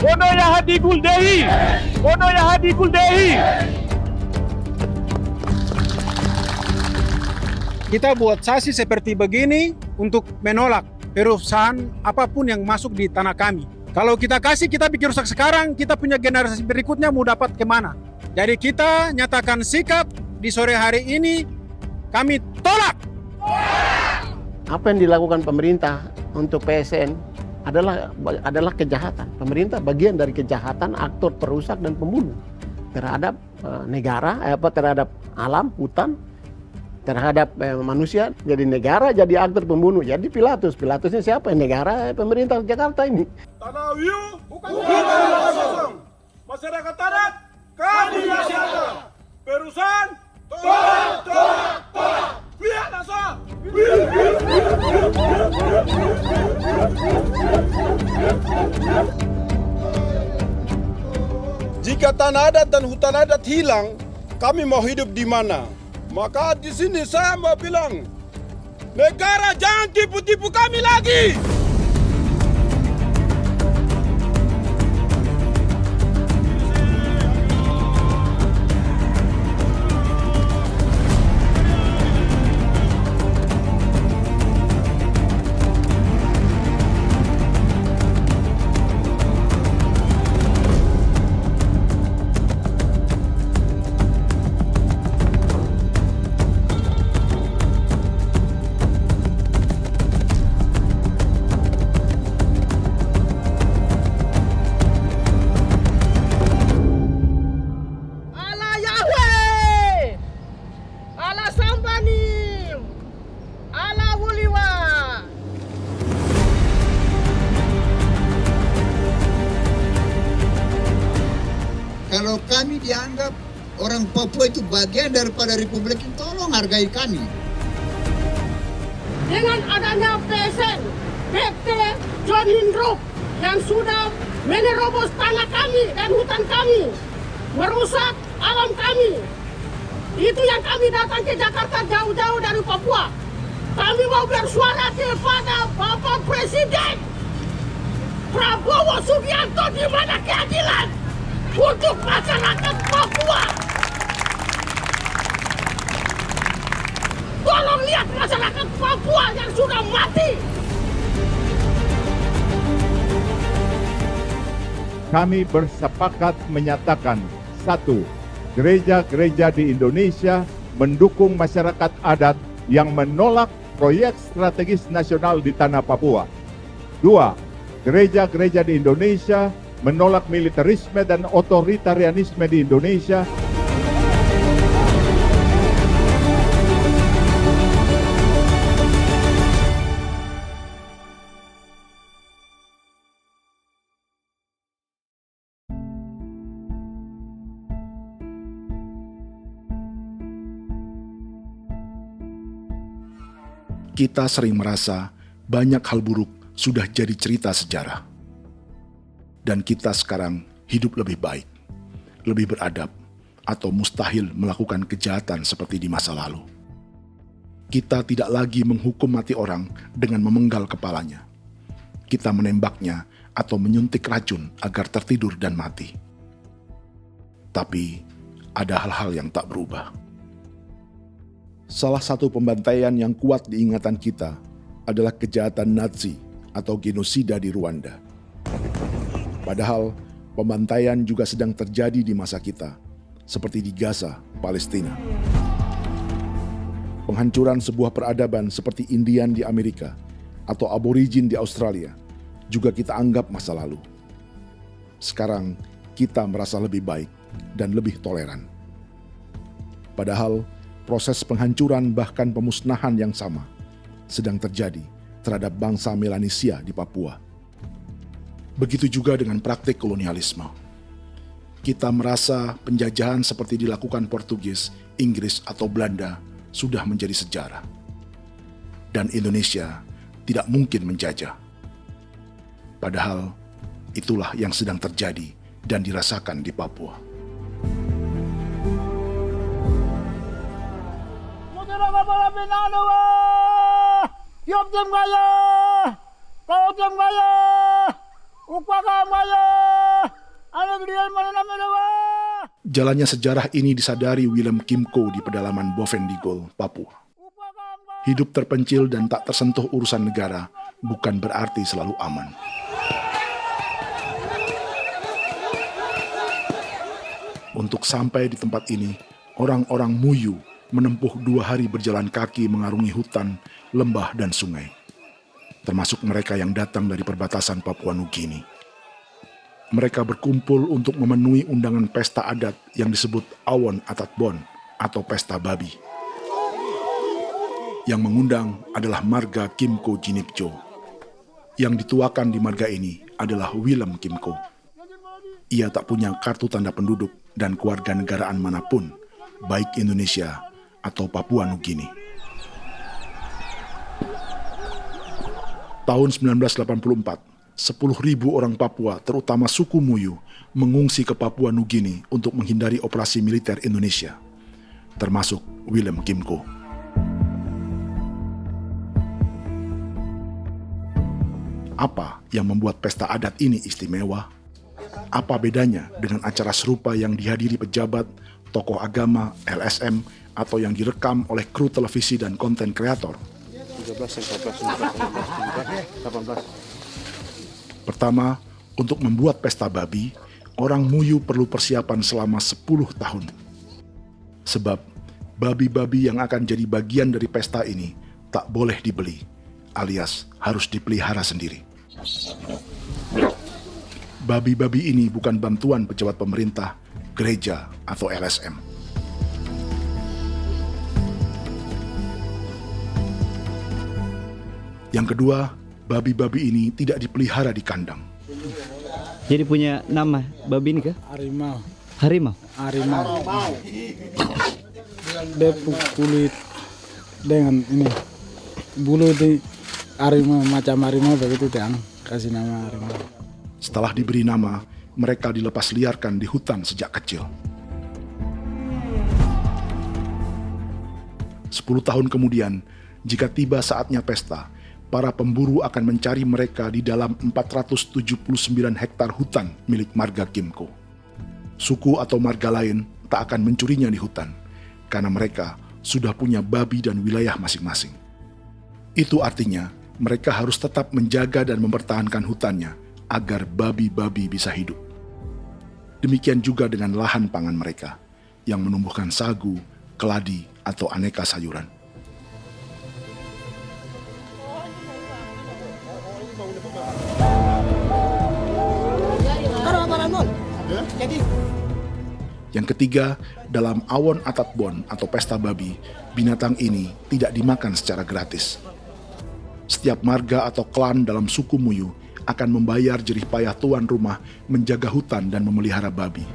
Speaker 8: Bono Ya Hadigul Dehi, Bono Ya Hadigul Dehi.
Speaker 12: Kita buat saksi seperti begini untuk menolak perusahaan apapun yang masuk di tanah kami. Kalau kita kasih, kita bikin rusak sekarang, kita punya generasi berikutnya mau dapat kemana. Jadi kita nyatakan sikap di sore hari ini, kami tolak.
Speaker 9: Apa yang dilakukan pemerintah untuk PSN adalah kejahatan. Pemerintah bagian dari kejahatan, aktor perusak dan pembunuh terhadap negara, terhadap alam, hutan, terhadap manusia. Jadi negara jadi aktor pembunuh. Jadi Pilatusnya siapa? Negara, pemerintah Jakarta ini.
Speaker 8: Tanah Wiu bukan kosong. Masyarakat adat kami siapa? Perusahaan tolak. Pihak dasar.
Speaker 12: Jika tanah adat dan hutan adat hilang, kami mau hidup di mana? Maka di sini saya mau bilang, negara jangan tipu-tipu kami lagi.
Speaker 17: Kalau kami dianggap orang Papua itu bagian daripada Republik ini, tolong hargai kami.
Speaker 15: Dengan adanya PSN, PT John Hindro yang sudah menerobos tanah kami dan hutan kami, merusak alam kami. Itu yang kami datang ke Jakarta jauh-jauh dari Papua. Kami mau bersuara kepada Bapak Presiden Prabowo Subianto, di mana keadilan untuk masyarakat Papua. Tolong lihat masyarakat Papua yang sudah mati.
Speaker 24: Kami bersepakat menyatakan, 1. Gereja-gereja di Indonesia mendukung masyarakat adat yang menolak proyek strategis nasional di tanah Papua. 2. Gereja-gereja di Indonesia menolak militerisme dan otoritarianisme di Indonesia.
Speaker 2: Kita sering merasa banyak hal buruk sudah jadi cerita sejarah. Dan kita sekarang hidup lebih baik, lebih beradab, atau mustahil melakukan kejahatan seperti di masa lalu. Kita tidak lagi menghukum mati orang dengan memenggal kepalanya. Kita menembaknya atau menyuntik racun agar tertidur dan mati. Tapi ada hal-hal yang tak berubah. Salah satu pembantaian yang kuat di ingatan kita adalah kejahatan Nazi atau genosida di Rwanda. Padahal pembantaian juga sedang terjadi di masa kita, seperti di Gaza, Palestina. Penghancuran sebuah peradaban seperti Indian di Amerika atau aborigin di Australia juga kita anggap masa lalu. Sekarang kita merasa lebih baik dan lebih toleran. Padahal proses penghancuran bahkan pemusnahan yang sama sedang terjadi terhadap bangsa Melanesia di Papua. Begitu juga dengan praktik kolonialisme. Kita merasa penjajahan seperti dilakukan Portugis, Inggris, atau Belanda sudah menjadi sejarah. Dan Indonesia tidak mungkin menjajah. Padahal itulah yang sedang terjadi dan dirasakan di Papua. Jalannya sejarah ini disadari Willem Kimco di pedalaman Bovendigol, Papua. Hidup terpencil dan tak tersentuh urusan negara bukan berarti selalu aman. Untuk sampai di tempat ini, orang-orang Muyu menempuh 2 hari berjalan kaki mengarungi hutan, lembah, dan sungai. Termasuk mereka yang datang dari perbatasan Papua Nugini. Mereka berkumpul untuk memenuhi undangan pesta adat yang disebut Awon Atatbon atau Pesta Babi. Yang mengundang adalah marga Kimco Jinipjo. Yang dituakan di marga ini adalah Willem Kimco. Ia tak punya kartu tanda penduduk dan kewarganegaraan manapun, baik Indonesia atau Papua Nugini. Tahun 1984, 10.000 orang Papua, terutama suku Muyu, mengungsi ke Papua Nugini untuk menghindari operasi militer Indonesia, termasuk Willem Kimco. Apa yang membuat pesta adat ini istimewa? Apa bedanya dengan acara serupa yang dihadiri pejabat, tokoh agama, LSM, atau yang direkam oleh kru televisi dan konten kreator?
Speaker 9: 13, 14, 15, 18.
Speaker 2: Pertama, untuk membuat pesta babi, orang Muyu perlu persiapan selama 10 tahun. Sebab, babi-babi yang akan jadi bagian dari pesta ini tak boleh dibeli, alias harus dipelihara sendiri. Babi-babi ini bukan bantuan pejabat pemerintah, gereja, atau LSM. Yang kedua, babi-babi ini tidak dipelihara di kandang.
Speaker 1: Jadi punya nama babi ini kah?
Speaker 12: Harimau.
Speaker 1: Harimau?
Speaker 12: Harimau. Dia kulit dengan ini. Bulu di harimau, macam harimau begitu yang kasih nama harimau.
Speaker 2: Setelah diberi nama, mereka dilepas liarkan di hutan sejak kecil. 10 tahun kemudian, jika tiba saatnya pesta, para pemburu akan mencari mereka di dalam 479 hektar hutan milik marga Kimco. Suku atau marga lain tak akan mencurinya di hutan, karena mereka sudah punya babi dan wilayah masing-masing. Itu artinya, mereka harus tetap menjaga dan mempertahankan hutannya, agar babi-babi bisa hidup. Demikian juga dengan lahan pangan mereka, yang menumbuhkan sagu, keladi, atau aneka sayuran. Yang ketiga, dalam Awon Atatbon atau pesta babi, binatang ini tidak dimakan secara gratis. Setiap marga atau klan dalam suku Muyu akan membayar jerih payah tuan rumah menjaga hutan dan memelihara babi.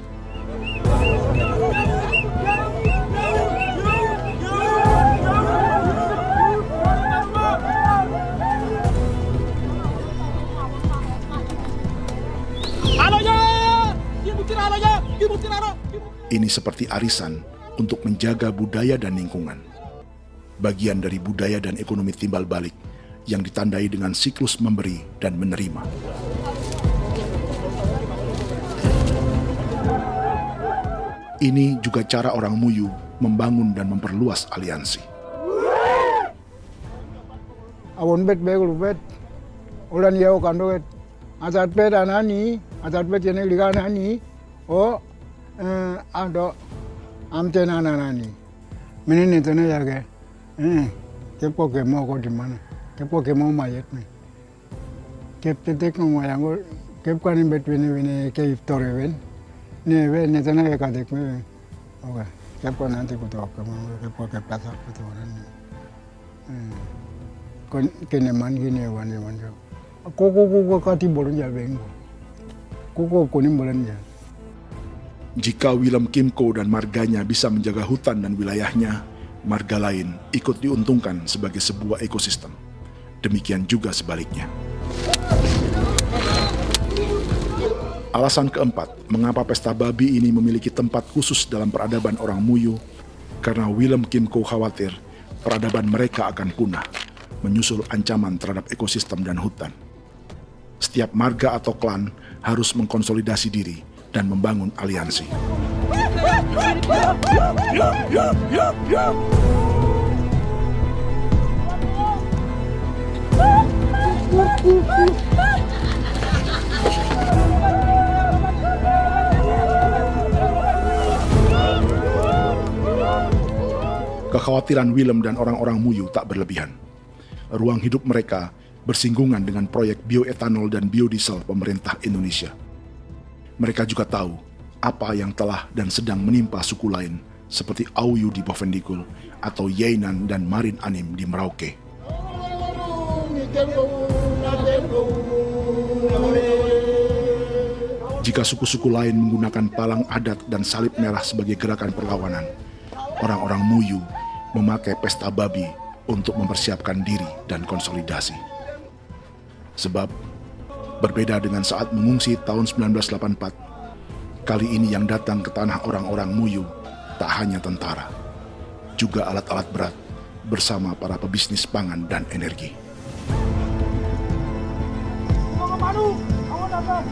Speaker 2: Ini seperti arisan untuk menjaga budaya dan lingkungan. Bagian dari budaya dan ekonomi timbal balik yang ditandai dengan siklus memberi dan menerima. Ini juga cara orang Muyu membangun dan memperluas aliansi.
Speaker 12: Awon bet begul bet
Speaker 8: ulan yau kandoet asat peda nani asat peda yang liga nani ado amte nani menene tena ya kepo ke mau kau di mana kepo ke mau mayat nih kep tetek mau yang gol kep kan in between ini ke iftore wen ne tena ya kadek me oke kep kan nanti kutu kepo ke pasar kutu nani kene man gini wane manjo koko kati bolon ya bengo koko kuning bolon ya.
Speaker 2: Jika Willem Kimco dan marganya bisa menjaga hutan dan wilayahnya, marga lain ikut diuntungkan sebagai sebuah ekosistem. Demikian juga sebaliknya. Alasan keempat, mengapa pesta babi ini memiliki tempat khusus dalam peradaban orang Muyu, karena Willem Kimco khawatir peradaban mereka akan punah, menyusul ancaman terhadap ekosistem dan hutan. Setiap marga atau klan harus mengkonsolidasi diri dan membangun aliansi. Kekhawatiran Willem dan orang-orang Muyu tak berlebihan. Ruang hidup mereka bersinggungan dengan proyek bioetanol dan biodiesel pemerintah Indonesia. Mereka juga tahu apa yang telah dan sedang menimpa suku lain seperti Auyu di Bovendigul atau Yainan dan Marin Anim di Merauke. Jika suku-suku lain menggunakan palang adat dan salib merah sebagai gerakan perlawanan, orang-orang Muyu memakai pesta babi untuk mempersiapkan diri dan konsolidasi. Sebab, berbeda dengan saat mengungsi tahun 1984, kali ini yang datang ke tanah orang-orang Muyu tak hanya tentara, juga alat-alat berat bersama para pebisnis pangan dan energi.
Speaker 8: Awan datang.